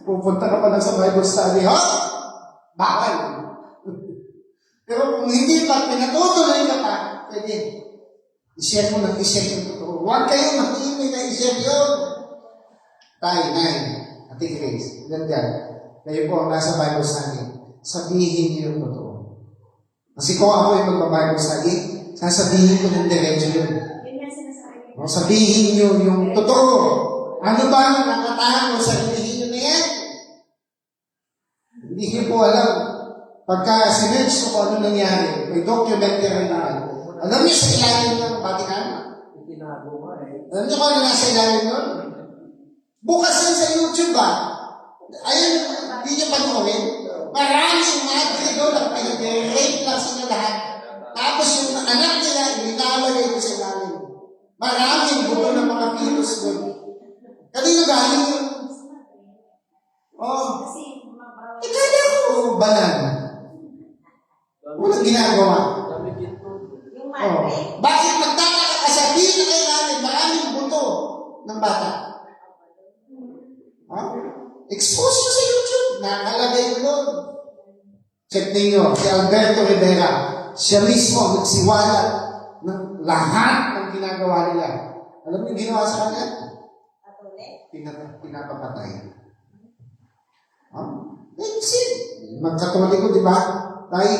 Pupunta ka pa lang sa Bible study, bawal. Pero kung hindi pa, pinatutuloy ka pa, pwede. I-share mo lang, i-share yung totoo. Huwag kayo makinig na i-share yun. Tay, Nay, Ate Grace, ganyan. Kayo po ang nasa Bible study. Sabihin niyo yung totoo. Kasi kung ako yung magbabible study, sasabihin ko ng diretso yun. Sabihin niyo yung totoo. Ano ba ang nakatahan mo sa sabihin niyo na yan? Hindi niyo po alam. Pagka sinerge ko kung ano nangyari, may documentary na. Alam niyo sa ilalim ng Vatican? Alam niyo kung ano nasa ilalim nun? Bukas yan sa YouTube ba? Ayun, hindi niyo panoorin. Maraming mga doon ang pinag-rape lang sila lahat. Tapos yung anak nila, nilalagay ko sa ilalim. Maraming buto ng mga virus doon. Kanino galing yun? Kaya ako banal. Walang ginagawa. Bakit magtataka ka sabihin na kayo namin maraming buto ng bata? Expose nyo sa YouTube. Nakalagay ko doon. Check ninyo, si Alberto Rivera, siya mismo ang nagsiwala ng lahat ng ginagawa nila. Alam mo yung ginawa sa kanya? Pinapapatay. Sin. Magkatoliko, di ba? Dahil,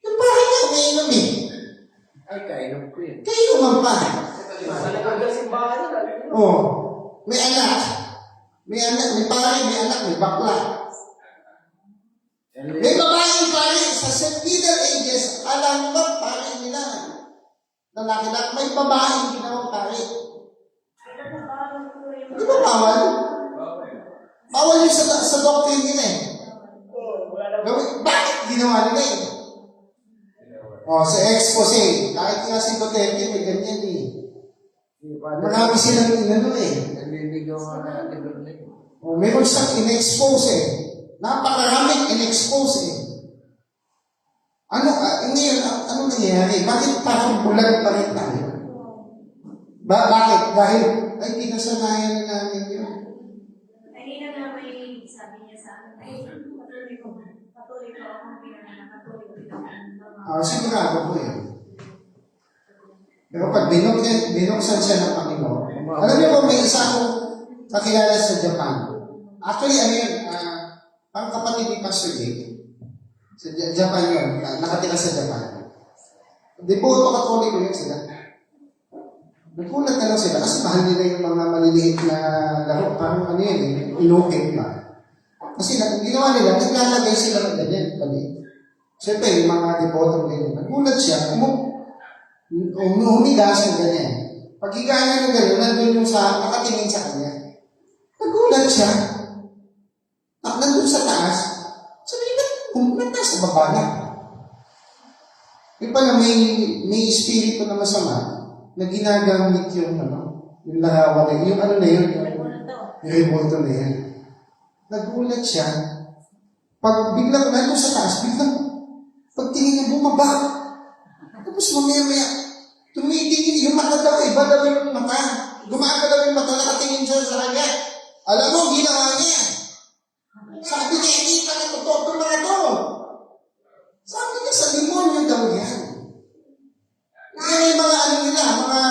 yung parang niya, umiinom eh. Ay, kainom ko yun. Kainuman pa. Sa likod ng simbahan na. May anak. May pare, may anak, may bakla. May babaeng pare sa St. Peter Ages, alam ba pare nila? Lalaki na, may babaeng ginawang pare. Di ba bawal? Bawal yun sa doctrine nila eh. Bakit ginawa nila eh? Sa expose, kahit nga si Duterte, may ganyan eh. Marami silang inano eh. Naliligaw nga natin doon eh. Meron siyang in-expose eh. Napakaraming in-expose eh. Ano nangyayari? Bakit parang bulag pa rin tayo? Bakit? Dahil, ay, pinasanayan na namin yun. Kanina na may sabi niya sa akin, ay, patuloy ko akong pinanganak, patuloy ko Sigurado ko yun. Pero pag binuksan siya ng Panginoon, alam niyo ba may isa akong kakilala sa Japan. Actually, ano yun, ang kapatid ni Pastor Jake, sa Japan yun, nakatira sa Japan. Deboto katoliko yun sila. Nagulat na lang sila kasi mahal nila yung mga maliliit na laro. Parang ano yun, inukit ba? Kasi ginawa nila, naglalagay sila ng ganyan. Siyempre, yung mga deboto ganyan. Nagulat siya, humigas ng ganyan. Paghiga niya ng ganyan, nandun yung nakatingin sa kanya. Nagulat siya. Nandun sa taas. Sabi niya, pumunta sa baba na. Yung pala, may espiritu na masama na ginagamit yung larawan na yun. Yung ano na yun, yung revolto na yan. Nagulat siya. Pag biglang nandun sa taas, biglang pagtingin niya bumaba. Tapos mamaya-maya, tumitingin yung mata daw, iba daw yung mata. Gumagalaw yung mata, nakatingin siya sa kanya. Alam mo, ginawa niya. Sabi niya, hindi ka na totoo mga to. Sabi niya, sa demonyo daw yan. Yan yung mga ano nila, mga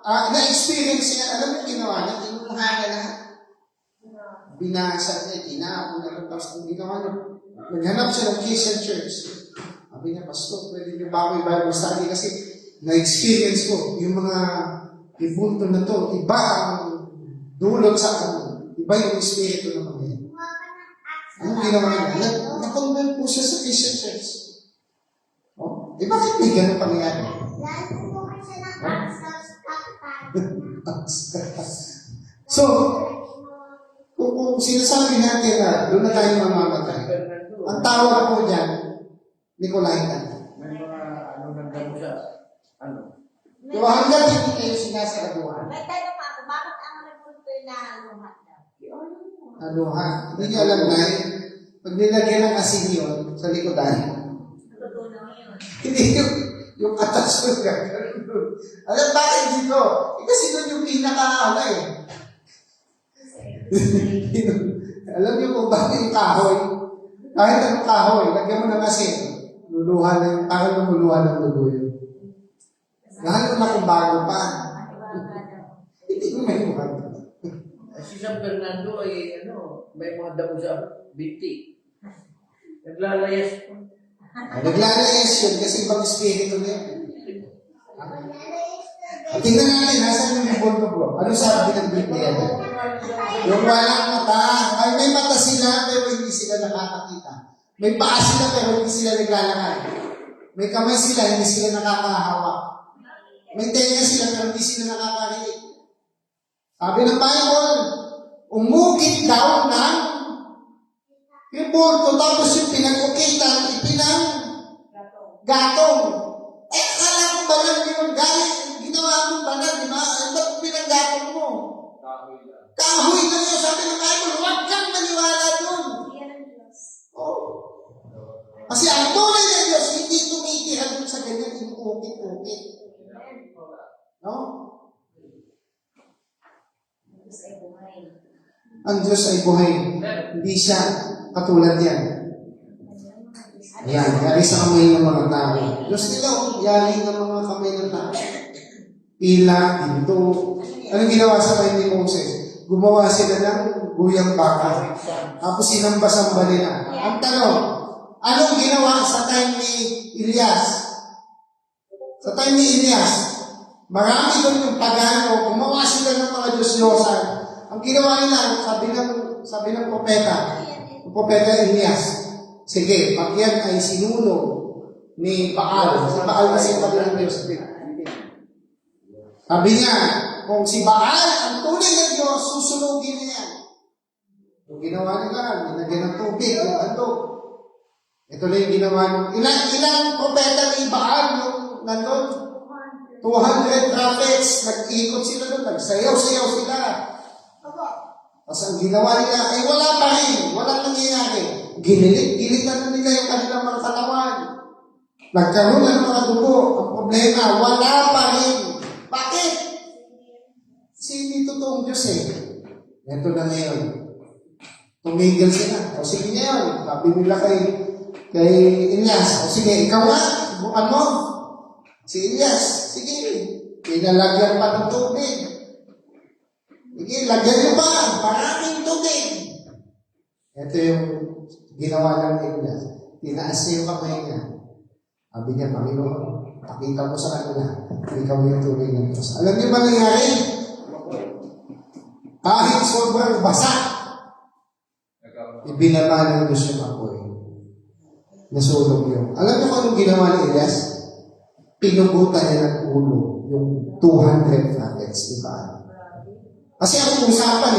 na-experience niya. Alam mo yung ginawa niya, tinulahan niya lahat. Binasa niya, tinapon niya, tapos ginawa niya. Naghanap siya ng Christian church. Sabi niya, Pastor, pwede niyo ba ako i-Bible study? Kasi na-experience ko, yung mga ibunto na to, iba ang dulot sa iba yung espiritu ng mga yan. Anong ginawa niya? Na-convert po siya sa Christian church. Oh? Bakit may ganun pangyayari? Lalo mo siya ng access kapatid. So, kung sinasabi natin na doon na tayo mamamatay, ang tawag po dyan, Nicolaitan. May mga nagdamo sa So, hanggang hindi kayo sinasaraduhan. May tanong ako, bakit ang nagpuntoy na lumat daw? Aluha. Hindi niyo alam na pag nilagyan ng asin yun sa likodan, Tutulong yun. hindi yung atas ko gagawin. Alam bakit dito? Kasi doon yung pinaka Alam niyo kung bakit yung kahoy? Kahit anong kahoy, lagyan mo ng asin. Luluha na yung, parang lumuluha ng dugo yun. Lalo na kung bago pa. Hindi ko may mukhang. Si San Fernando ay may mga damo sa binti. Naglalayas. Naglalayas yun kasi ibang espiritu na yun. Tingnan natin, nasan yung revolto bro? Ano sabi ng Biblia? Yung walang mata. Ay, may mata sila pero hindi sila nakakakita. May paa sila pero hindi sila naglalakad. May kamay sila, hindi sila nakakahawak. May tenga sila pero hindi sila nakakarinig. Sabi ng Bible, umukit daw ng revolto tapos yung pinag-ukitan, ipinang gatong. Akala ko banal yun, guys. Ginawa mong banal, di ba? Ba't pinanggatong mo? Kahoy na yun. Sabi ng Bible, huwag kang maniwala dun. Oh. Kasi ang tunay ng Diyos, hindi tumitira dun sa ganyan, inukit-ukit. No? Ang Diyos ay buhay. Hindi siya katulad yan. Yan, yari sa kamay ng mga tao. Diyos nila, yari ng mga kamay ng tao. Pila, pinto. Anong ginawa sa kayo ni Moses? Gumawa sila ng guyang baka. Tapos sinambasamba nila. Ang tanong, anong ginawa sa time ni Elias? Sa time ni Elias, marami doon yung pagano, gumawa sila ng mga Diyos-Diyosan. Ang ginawa nila, sabi ng propeta Elias, sige, pag yan ay sinulo ni Baal, si Baal kasi yung kanilang Diyos. Sabi niya, kung si Baal ang tunay ng Diyos, susunugin niya yan. Yung ginawa nila, nilagyan ng tubig, yung handog. Ito na yung ginawa ng ilang propeta ni Baal yung nandun. 200 prophets, nag-ikot sila doon, nagsayaw-sayaw sila. Tapos ang ginawa nila ay wala pa rin, walang nangyayari. Ginilit na nila yung kanilang mga katawan. Nagkaroon ng mga dugo. Ang problema, wala pa rin. Bakit? Hindi totoong Diyos eh. Ito na ngayon. Tumigil sila. O sige ngayon, sabi nila kay Kay Elias, o sige, ikaw nga, subukan mo. Si Elias, sige, pinalagyan pa ng tubig. Sige, lagyan nyo pa, maraming tubig. Ito yung ginawa ng Elias. Tinaas niya yung kamay niya. Sabi niya, Panginoon, pakita mo sa kanila, ikaw yung tubig ng Diyos. Alam niyo ba nangyari? Kahit sobrang basa, ibinaba ng Diyos yung apoy. Nasunog yun. Alam niyo kung anong ginawa ni Elias? Pinugutan niya ng ulo yung 200 prophets, di ba? Kasi ang usapan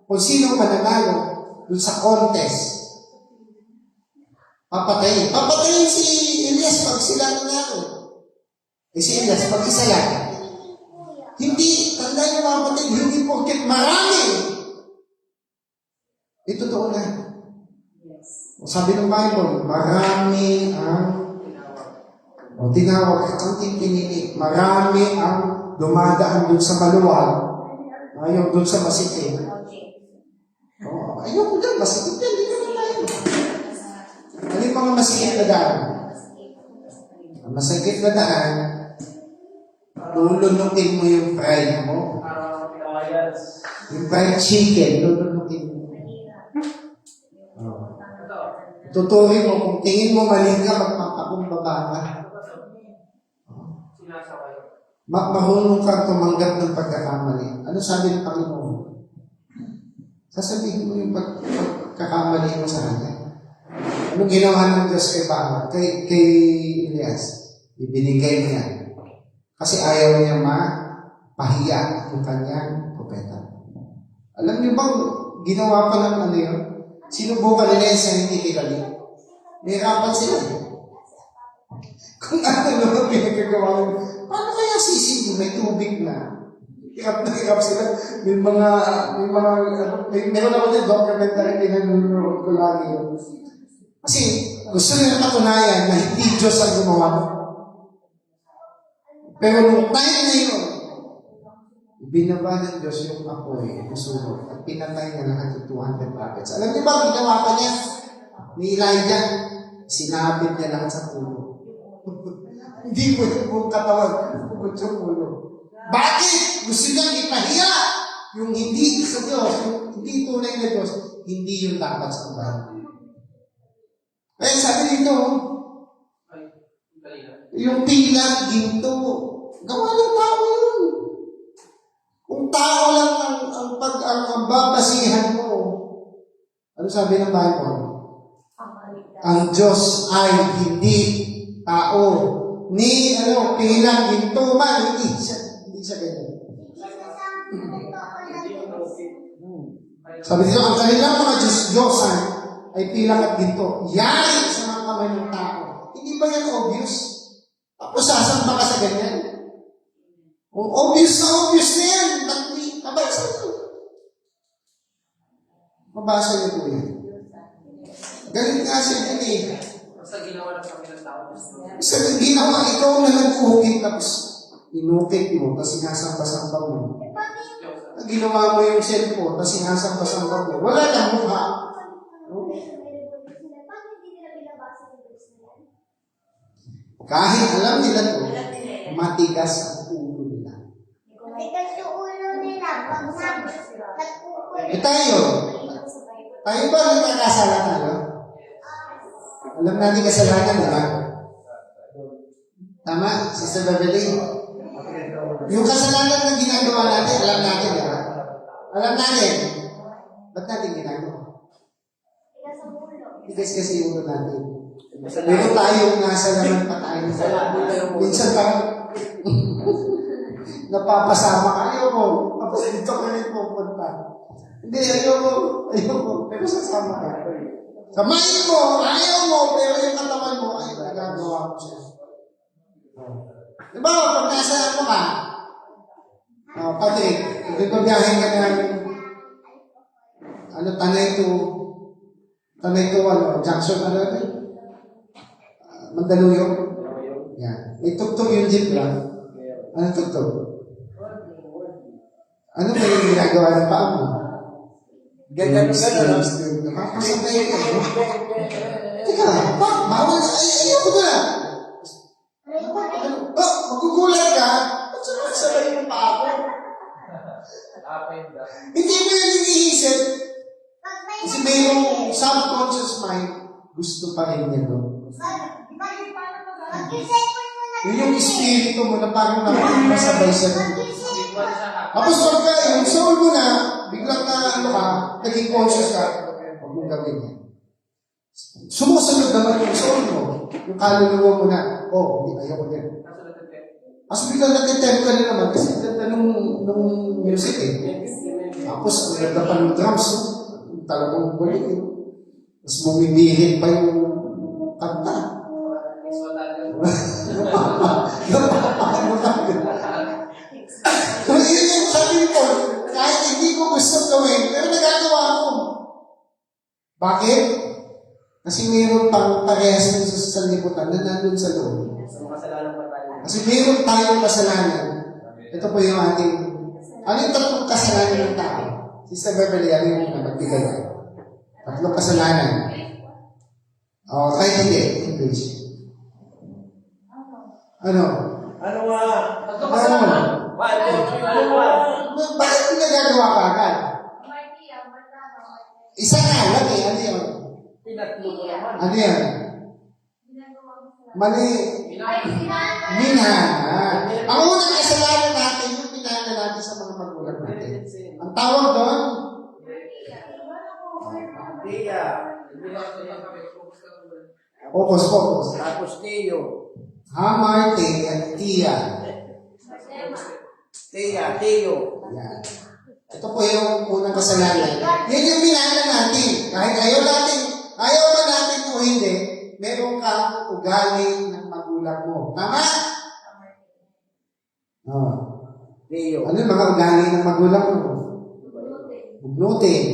kung sino mananalo dun sa contest, papatayin. Papatayin si Elias pag sila nanalo. Si Elias pag isa lang. Hindi, tanda niyo mga kapatid, hindi porket marami. Ito totoo na. Sabi ng Bible, marami ang tinawag ang pinili. Marami ang dumadaan dun sa maluwag. Ayaw dun sa masikip. Ayaw ko dun, masikip yan. Hindi naman tayo. Ano yung mga masikip na daan? Ang masikip na daan, lulunukin mo yung fried mo. Yung fried chicken, lulunukin mo. Tuturin mo, kung tingin mo mali ka, magpapakumbaba ka. Marunong kang tumanggap ng pagkakamali. Ano sabi ng Panginoon? Sasabihin mo yung pagkakamali mo sa kanya. Anong ginawa ng Diyos kay Bawat? Kay Elias? Ibinigay niya. Kasi ayaw niya mapahiya yung kanyang propeta. Alam niyo bang ginawa pa ng ano yun? Sinubukan nila yung sa hindi kilali. Nahirapan sila. Kung ano naman pinagagawa mo, paano kaya sisig may tubig na? Hirap sila. Meron ako din documentary pinag-nunod ko lagi yun. Kasi gusto nila patunayan na hindi Diyos ang gumawa. Pero nung time na yun, binaba ng Diyos yung apoy, musulog, at pinatay niya lahat yung 200 prophets. Alam niyo ba, ginawa pa niya ni Elijah, sinabit niya lahat sa puno. Hindi po yung buong katawan, pugod yung puno. Bakit? Gusto niya ipahiya yung hindi sa Diyos, yung hindi tunay na Diyos, hindi yung dapat sa bahay. Kaya sabi dito, yung pilang ginto, gawa ng tao yun. Kung tao lang ang babasihan mo, ano sabi ng Bible? Ang Diyos ay hindi tao. Ni pilang ginto man, hindi siya ganyan. Sabi dito, ang kanilang mga Diyos-Diyosan ay pilang at ginto. Yan sa mga kamay ng tao. Hindi ba yan obvious? Tapos sasamba ka sa ganyan? Obvious na yan. Mabasa ito. Mabasa niyo po yan. Galit nga siya yan eh. Basta ginawa ng kami ng tao. Isa na ginawa, ikaw na nag-uhukit tapos inukit mo, tapos sinasamba-samba mo. Ginawa mo yung cellphone, tapos sinasamba-samba mo. Wala kang mukha. Kahit alam nila to, matigas ang ulo nila. Matigas yung ulo nila pag nagkukulit. Tayo ba nagkakasala tayo? Alam natin kasalanan, di ba? Tama, Sister Beverly? Yung kasalanan na ginagawa natin, alam natin, di ba? Alam natin. Ba't natin ginagawa? Tigas kasi yung ulo natin. Meron tayong nasa naman pa tayo. Minsan parang napapasama ka. Ayoko. Tapos dito ka rin pupunta. Hindi, ayoko. Pero sasama ka. Samayin mo, ayaw mo, pero yung katawan mo, ay nagagawa ko siya. Diba, pag nasa ano ka, Patrick, dito biyahin ka ng Tanay to, Jackson, Mandaluyong. Yan. May tugtog yung jeep lang. Ano tugtog? Ano ba yung ginagawa ng paa mo? Ganda ng gano'n. Nakakasabay ka. Teka, bawal. Ay, ayoko na. Magugulat ka. Ba't sabay yung pa ako? Hindi mo yan iniisip. Pag may Kasi mayroong subconscious mind, gusto pa rin niya doon. mag-cellphone mo na. Yun yung espiritu mo na parang napasabay sa Mag-cellphone. Tapos pagka yung soul mo na, biglang na ano ka, naging conscious ka, huwag mong gawin yan. Sumusunod naman yung soul mo, yung kaluluwa mo na, hindi, ayaw ko din. Tapos biglang natitempt ka rin naman kasi ganda nung music eh. Tapos ang ganda pa ng drums, talagang kulit eh. Tapos bumibihin pa yung kanta. So, yun yung sabi ko, kahit hindi ko gusto gawin, pero nagagawa ko. Bakit? Kasi mayroon pang parehas ng sa liputan na nandun sa loob. Sa kasalanan pa tayo. Kasi mayroon tayong kasalanan. Ito po yung ating, ano yung tatlong kasalanan ng tao? Sister Beverly, ano yung nagbigay? Tatlong kasalanan. Kahit hindi, English. Ano? Ano nga? Ano? Bakit pinagagawa ka agad? Isa nga lang eh. Ano yun? Pinatlo ko naman. Ano yan? Mali. Minana. Ang unang kasalanan natin, yung pinana natin sa mga magulang natin. Ang tawag doon? Tia. Focus. Tapos Teo. Hamarte at Tia. Teo. Yan. Ito po yung unang kasalanan. Yan yung minana natin. Kahit ayaw man natin o hindi, meron kang ugali ng magulang mo. Tama? Teo. Ano yung mga ugali ng magulang mo? Bugnutin.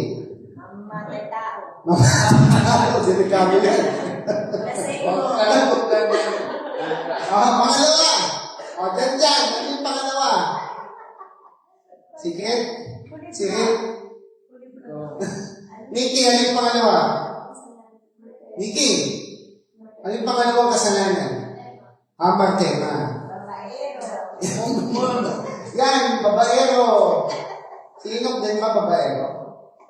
Delikado yan. Pangalawa. Dyan. Ano yung pangalawa? Sikit? Nikki, ano yung pangalawa? Nikki, ano yung pangalawang kasalanan? Hamartema. Yan, babaero. Sinok din ba babaero?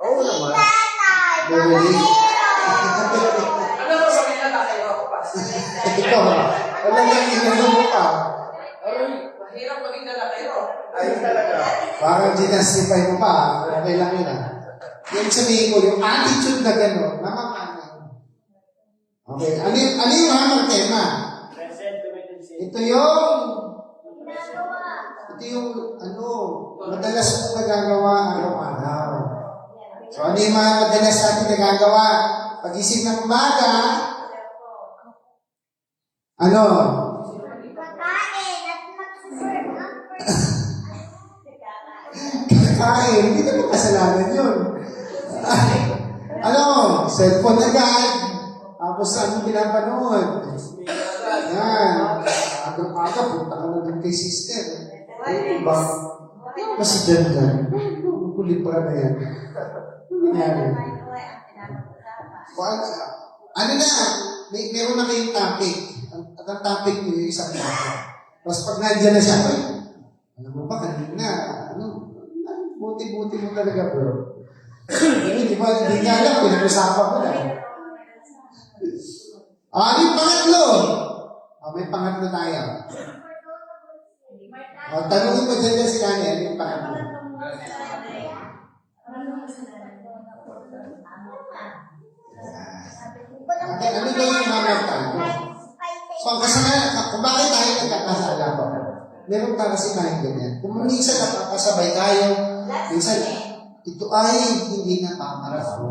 Oo naman. Beverly? Ano ba sa kanila kayo ako pa? Ito, wala nang inano mo pa. Mahirap maging lalakero. Ayun talaga. Parang ginastify mo pa. Okay lang yun ah. Yung sabihin ko, yung attitude na gano'n, namamana. Okay, ano yung hamartema? Ito yung, madalas mong nagagawa araw-araw. So, ano yung mga madalas natin nagagawa? Pag-isip ng umaga, Kakain at mag-serve ng kakain, hindi naman kasalanan yun. Cellphone agad. Tapos ano pinapanood? Yan. Aga, punta ka na dun kay sister. Diba? Kasi dyan. Kulit pa na yan. Yan. Meron na kayong topic. At ang topic nyo yung isang topic. Tapos pag nandiyan na siya, alam mo ba, kanina, buti-buti mo talaga, bro. Hindi nga alam, pinag-usapan mo na. Yung pangatlo. May pangatlo tayo. Tanungin mo dyan si Kanye, ano yung pangatlo? Ano daw yung mamagtan? So, ang kasalanan, kung bakit tayo nagkakasala ba? Meron ka kasi tayong ganyan. Kung minsan nakakasabay tayo, minsan, ito ay hindi na pamarap.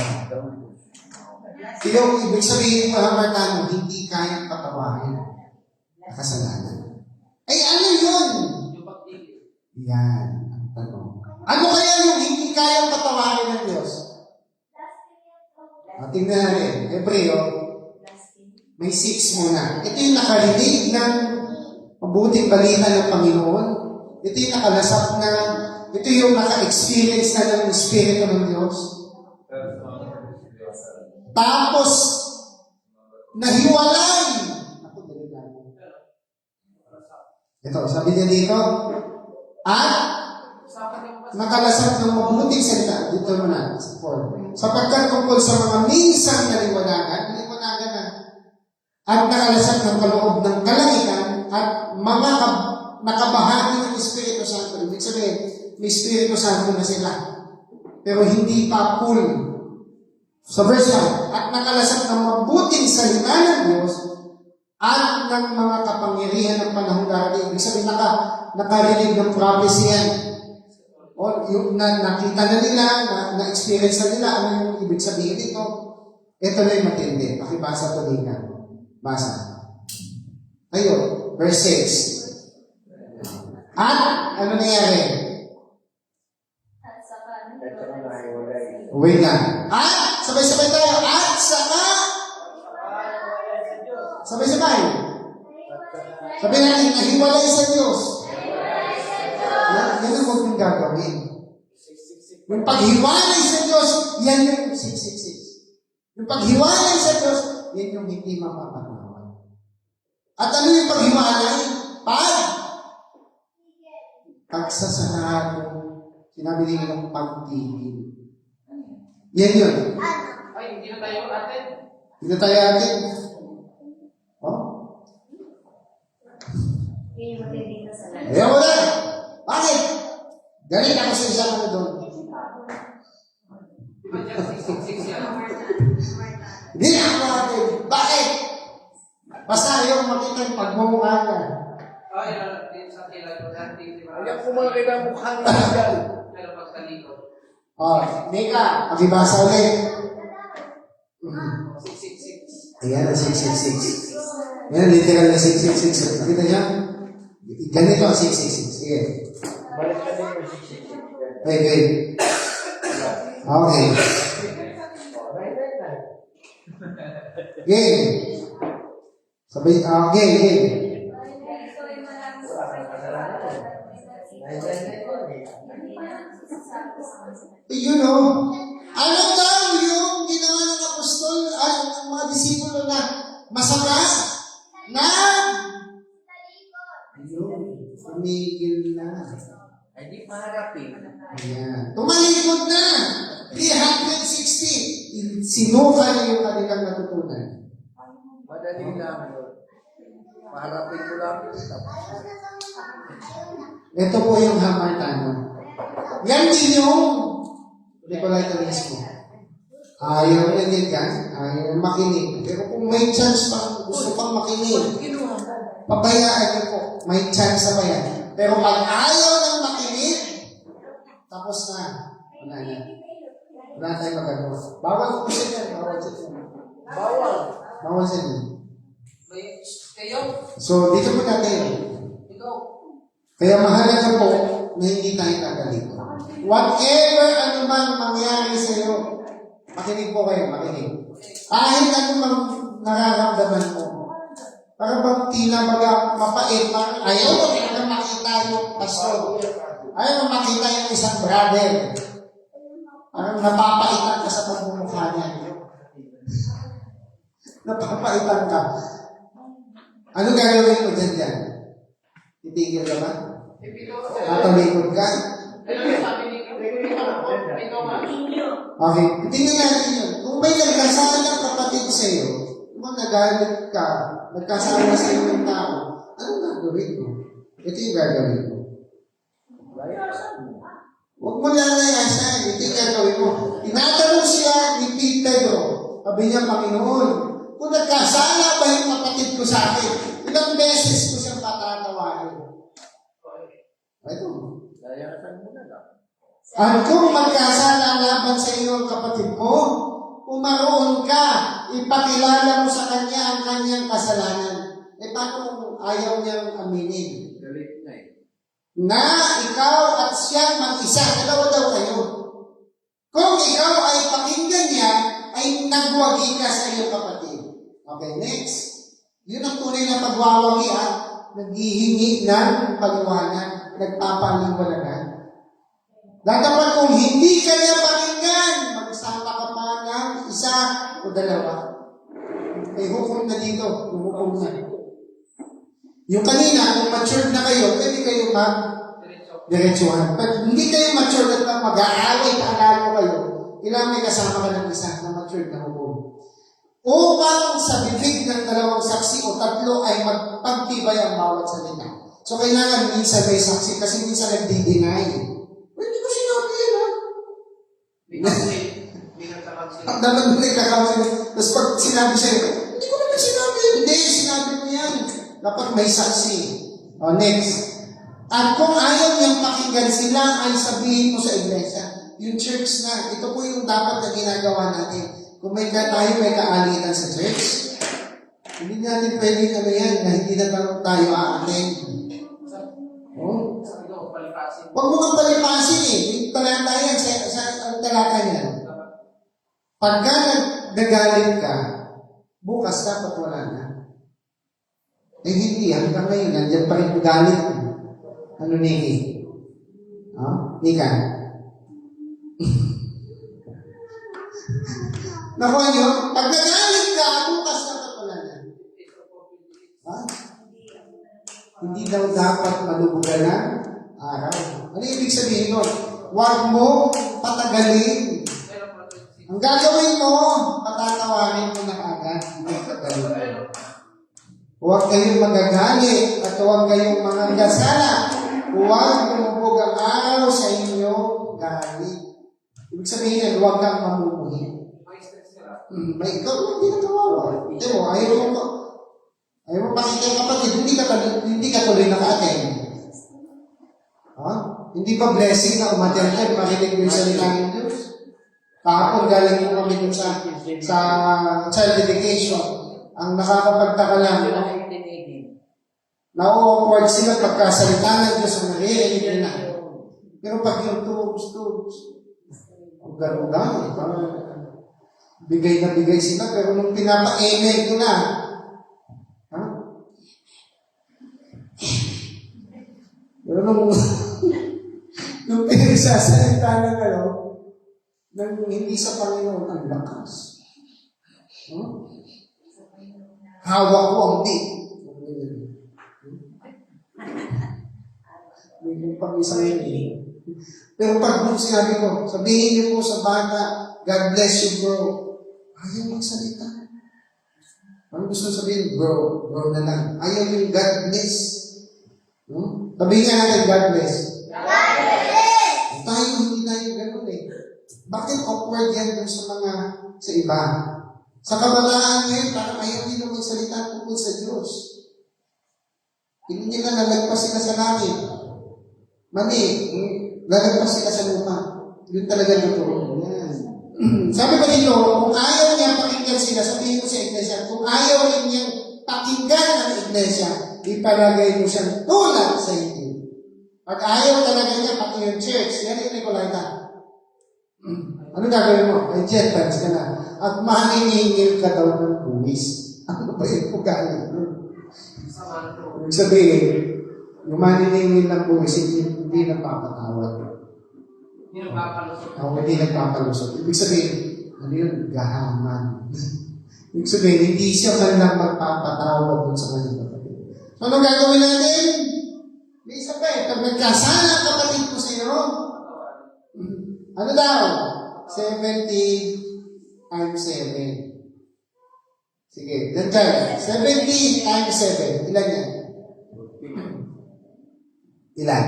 Yung ibig sabihin mo, hamartan mo, hindi kayang patawahin na kasalanan. Ay, ano yun? Yan, ang tanong. Ano kaya yung hindi kayang patawahin ng Diyos? Tingnan natin. Hebreo, may 6 muna. Ito yung nakarinig ng mabuting balita ng Panginoon. Ito yung nakalasap na, ito yung naka-experience na ng Espiritu ng Diyos. Tapos, nahiwalay. Ako, dali lang. Ito, sabi niya dito, at nakalasap ng mabuting salita. Dito mo na, sa 4. Sapagkat tungkol sa mga minsang naliwanagan na, at nakalasap ng kaloob ng kalangitan, at mga nakabahagi ng Espiritu Santo. Ibig sabihin, may Espiritu Santo na sila. Pero hindi pa full. Sa verse 1, at nakalasap ng mabuting salita ng Diyos at ng mga kapangyarihan ng panahong darating. Ibig sabihin, nakarinig ng prophecy yan. O, yung nakita na nila, na-experience na nila, ano yung ibig sabihin dito? Ito na yung matindi. Pakibasa to din ka. Basa. Ayun, verse 6. At, ano nangyari? Wait lang. At, sabay-sabay tayo. At, saka, sabay-sabay. Sabi natin, nahiwalay sa Diyos. Yan ang huwag niyong gagawin. Yung paghiwalay sa Diyos, yan yung 666. Yung paghiwalay sa Diyos, yan yung hindi mapapanawan. At ano yung paghiwalay? Pagsasarado. Sinabi nila ng pagtigil. Yan yun. Ay, hindi na tayo atin. Hindi na tayo atin. Oh? Ayaw mo na. Bakit? Galit ako sa isang ano doon. Hindi na ako atin. Bakit? Basta ayaw makita yung pagmumukha niya. Ay, sa tila ko natin. Ayaw ko makita ang mukha niya dyan. Pero pagtalikod. Nika, pakibasa ulit. 666. Ayan, 666. Ayan, literal na 666. Nakita niya? Ganito ang 666. Sige. Balik ka din yung 666. Okay. Okay. Game. Sabay, game. You know, ano daw yung ginawa ng apostol, ng mga disipulo na masama? Na? Ayun, tumigil na. Ay, di paharapin. Ayan. Tumalikod na. 360. Sinuka na yung kanilang natutunan. Madali lang yun. Paharapin ko lang. Ito po yung hamartanon. Yan din yung Nicolaitanismo. Ayaw na din yan. Ayaw makinig. Pero kung may chance pa, gusto pang makinig, pabayaan niyo po. May chance pa yan. Pero pag ayaw nang makinig, tapos na. Wala na. Wala tayong magagawa. Bawal po siya yan. Bawal siya yan. Bawal. Bawal siya yan. Kayo? So, dito po natin. Ikaw? Kaya mahalaga po na hindi tayo kagalito. Whatever ano man mangyari sa iyo, makinig po kayo, makinig. Kahit ano man nararamdaman mo. Para bang tila mapait, ayaw mo na makita yung pastor. Ayaw mo makita yung isang brother. Parang napapaitan ka sa pagmumukha niya. Napapaitan ka. Ano gagawin mo dyan? Titigil ka ba? Tatalikod ka? Okay, tingnan natin yun. Kung may nagkasalang kapatid sa iyo, kung nagalit ka, nagkasala sa iyo ng tao, anong gagawin mo? Ito yung gagawin mo. Huwag mo lalayasan. Ito yung gagawin mo. Tinatanong siya ni Pedro. Sabi niya, Panginoon, kung nagkasala ba yung kapatid ko sa akin, ilang beses ko siyang patatawarin. Ito. Layasan mo na lang. At kung magkasala laban sa iyo ang kapatid mo, umaroon ka, ipakilala mo sa kanya ang kanyang kasalanan. Paano kung ayaw niyang aminin? Galit na eh. Na ikaw at siya mag-isa, dalawa daw kayo. Kung ikaw ay pakinggan niya, ay nagwagi ka sa iyong kapatid. Okay, next. Yun ang tunay na pagwawagi at naghihingi ng paliwanag, nagpapaliwanagan. Dadapat kung hindi ka niya pakinggan, magsasama ka pa ng isa o dalawa. May hukom na dito. Yung hukom na. Yung kanina, kung matured na kayo, pwede kayo diretsuhan. Pag hindi kayo matured at mag-aaway, kaalala kayo, kailangan may kasama ka ng isa na matured na hukom. Upang sa bibig ng dalawang saksi o tatlo ay magpagtibay ang bawat salita. So kailangan minsan may saksi kasi minsan nagdi-deny. Hindi ko sinabi yan, ha? Dapat mo nagkakamali. Tapos pag sinabi sa'yo, hindi ko naman sinabi. Hindi, sinabi mo yan. Dapat may saksi. O, next. At kung ayaw niyang pakinggan sila, ay sabihin mo sa iglesia. Yung church na, ito po yung dapat na ginagawa natin. Kung tayo may kaalitan sa church, hindi natin pwedeng ano yan, na hindi na tayo aatin. Oh? Huwag mo kang palipasin eh. Yung talata yan, ang talata niya. Pagka nagalit ka, bukas dapat wala na. Eh hindi, hanggang ngayon, nandiyan pa rin galit mo. Ano, Nikki? Nika? Nakuha nyo? Pag nagalit ka, bukas dapat wala na. Ha? Hindi daw dapat malubugan ng araw. Ano ibig sabihin nun? Huwag mo patagalin. Ang gagawin mo, patatawarin mo na agad. Hindi patagalin. Huwag kayong magagalit at huwag kayong mga gasala. Huwag lumubog ang araw sa inyong galit. Ibig sabihin, huwag kang mamumuhin. May ikaw lang ginagawa. Ito mo, ayaw mo pakita kapatid, hindi ka tuloy naka-attend. Hindi ba blessing na umattend ka, makinig mo yung salita ng Diyos? Kahapon galing mo kami dun sa child dedication. Ang nakakapagtaka lang, na-awkward sila pagkasalita ng Diyos ang naririnig nila. Pero pag yung tubes, ang gano'n bigay na bigay sila, pero nung pinapa-amen ko na, pero nung pinagsasalita ng nang hindi sa Panginoon, ang lakas. Hawak ko ang di. May pang-isang yun. Pero pag nung sinabi ko, sabihin niyo po sa bata, God bless you, bro. Ayaw magsalita. Ano gusto sabihin? Bro na lang. Ayaw yung God bless. Sabihin nga natin, God bless. God bless! Tayo, hindi tayo ganun eh. Bakit awkward yan dun sa iba? Sa kabataan ngayon, parang ayaw nila magsalita tungkol sa Diyos. Hindi nila nalagpas sila sa langit. Mali, lalagpas sila sa lupa. Yun talaga naturon. Yan. Sabi pa dito, kung ayaw niya pakinggan sila, sabihin mo sa iglesia, kung ayaw rin niyang pakinggan ang iglesia, ipalagay mo siyang tulad sa inyo. Pag ayaw talaga niya, pati yung church, yan yung Nicolaita. Ano gagawin mo? Ay, Gentiles ka na. At maniningil ka daw ng buwis. Ano ba yung ugali? Ibig sabihin, yung maniningil ng buwis, hindi nagpapatawad. Hindi nagpapalusot. Ibig sabihin, ano yun? Gahaman. Ibig sabihin, hindi siya man lang magpapatawad dun sa kanyang kapatid. So, anong gagawin natin? May isa pa eh. Pag nagkasala ang kapatid ko sa iyo, ano daw? 70 times 7. Sige, nandiyan. 70 times 7. Ilan yan? Ilan?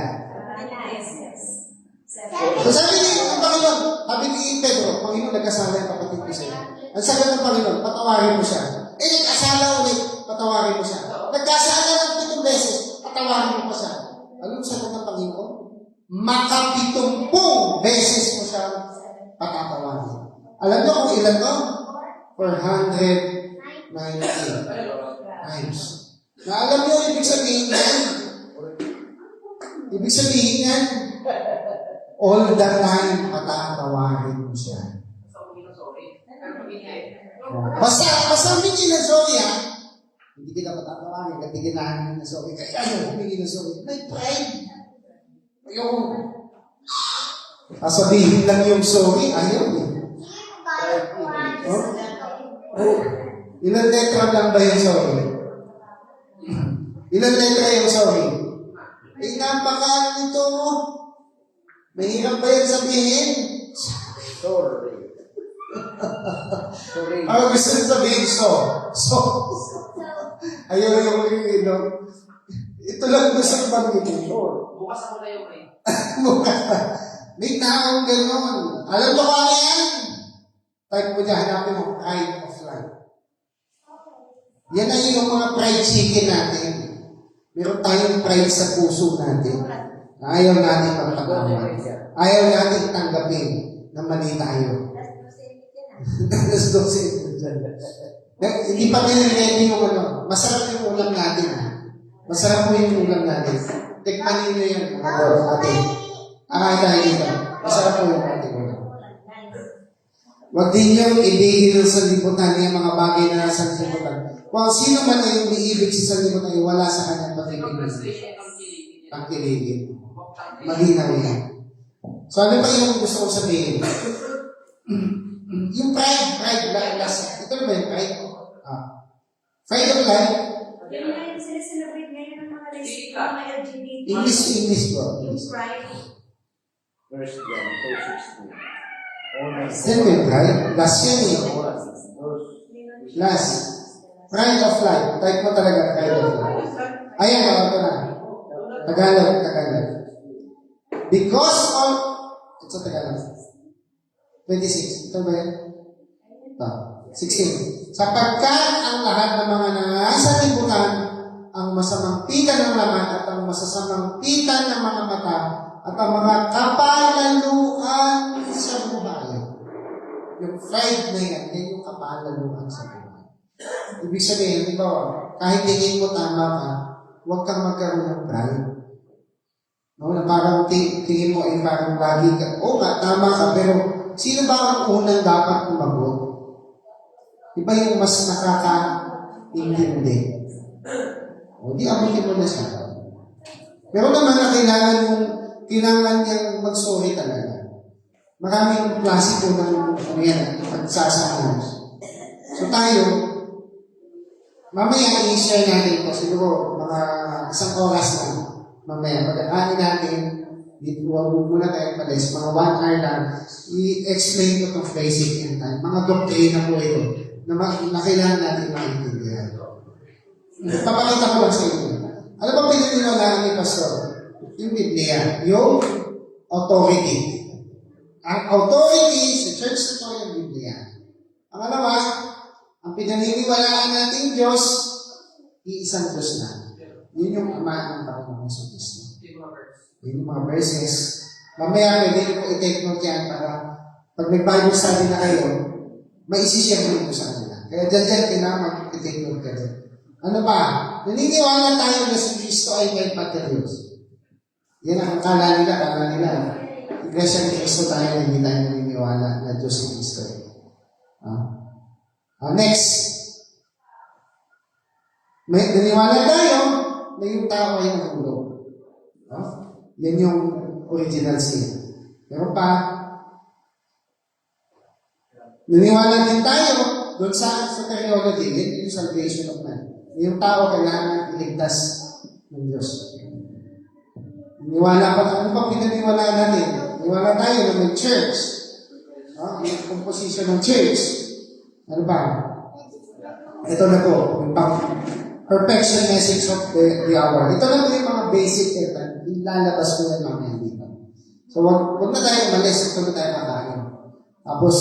So sabi ng Panginoon, sabi ni Pedro, Panginoon, nagkasala yung kapatid ko sa iyo. Ang sabi ng Panginoon, patawarin mo siya. Eh, nagkasala ulit, patawarin mo siya. Nagkasala ng 7 beses, patawarin mo pa siya. Ano ang sabi ng Panginoon? Maka-70 beses mo siya patatawarin. Alam niyo kung ilan to? 490 times. Na alam niyo, ibig sabihin yan? Ibig sabihin yan, all the time patatawarin mo siya. Basta humingi ng sorry ha. Hindi kita patatawarin, kasi ginahan ng sorry. Kaya ano, humingi ng sorry. May pride. Yung sasabihin lang yung sorry, ayaw eh. Oh? Oh. Ilan letra lang ba yung sorry? Ilan letra yung sorry? Eh, napaka nito. Mahirap ba yan sabihin? Sorry. Sorry. Ako gusto nyo sabihin, so. Ayaw yung ito lang gusto ko banggitin. Bukas ako na yung ring. May taong gano'n. Alam mo kung ano yan? Type mo dyan, hanapin mo, pride of life. Yan ay yung mga pride chicken natin. Meron tayong pride sa puso natin. Ayaw natin magpagawa. Ayaw natin tanggapin na mali tayo. Alas 12 dyan. Hindi pa nililready yung ano. Masarap yung ulam natin. Masarap po yung ulam natin. Tikmanin nyo yan. Atin. Tayo dito. Masarap po yung ating ulam. Huwag din nyo ibigin ng sanlibutan yung mga bagay na nasa sanlibutan. Kung sino man ay umiibig sa sanlibutan ay wala sa kanyang pagkikinig. Pagkiligin. Malinaw yan. So ano pa yung gusto kong sabihin? Yung pride, last. Ito ba yung pride? Pride of life. Yung ngayon, sineselebrate ngayon ng mga LGBT. English bro. English. Pride. First John 2:16. Sino yung pride? Last yan eh. Last. Pride of life. Type mo talaga, pride of life. Ayan, ito na. Tagalog. Because of, ito Tagalog. 26. Ito ba yan? 16. Sapagkat ang lahat ng mga nasa libutan, ang masamang pita ng laman at ang masasamang pita ng mga mata at ang mga kapalaluan sa buhay. Yung pride na yan, yan yung kapalaluan sa buhay. Ibig sabihin, di ba, kahit tingin mo tama ka, huwag kang magkaroon ng pride. No, na parang tingin mo ay parang lagi ka, nga, tama ka, pero sino ba ang unang dapat umagot? Iba yung mas nakaka-intindi. O, di abutin mo na siya. Pero naman na kailangan niyang mag-sorry talaga. Maraming klase po ng pagsasama. So tayo, mamaya i-share natin po, siguro mga isang oras na. Mamaya, pag-aanin natin, huwag muna tayo palis, mga 1 hour lang, i-explain ko itong basic end time. Mga doktrina po ito, na kailangan natin maintindihan. Papakita ko lang sa inyo. Ano ba pinaniniwalaan ni Pastor? Yung Biblia, yung authority. Ang authority sa church na ito yung Biblia. Pangalawa, ang pinaniniwalaan natin Diyos, iisang Diyos na. Yun yung Ama ng Panginoong Jesucristo. Yun yung mga verses. Mamaya pwede nyo po i-take note yan para pag nag-Bible study na kayo, maisishare nyo po sa kanila. Kaya dyan kailangan mag-take note kayo. Ano pa? Naniniwala tayo na si Kristo ay may pagka-Diyos. Yan ang akala nila. Iglesia ni Kristo tayo, hindi tayo naniniwala na Diyos si Kristo. Next. Naniniwala tayo na yung tao ay nahulog. Yan yung original sin. Pero pa, naniwala din tayo doon sa soteriology, yun yung salvation of man. Yung tao kailangan iligtas ng Diyos. Naniwala pa, ano pa pinaniwala natin? Naniwala tayo na may church. Yung composition ng church. Ano ba? Ito na po, yung perfection message of the hour. Ito na po yung mga basic ilalabas ko yan mamaya dito. So, wag na tayo umalis. Ito na tayo kakain. Tapos,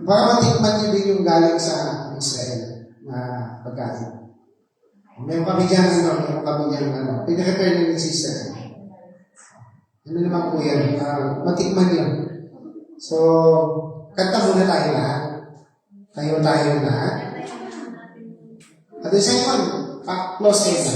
para matikman nyo din yung galing sa Israel na pagkain. Meron kami dyan, pinag-prepare nyo ni sister. Ano naman po yan? Matikman nyo. So, kanta muna tayo lahat. Tayo lahat. At the same time, close kayo na.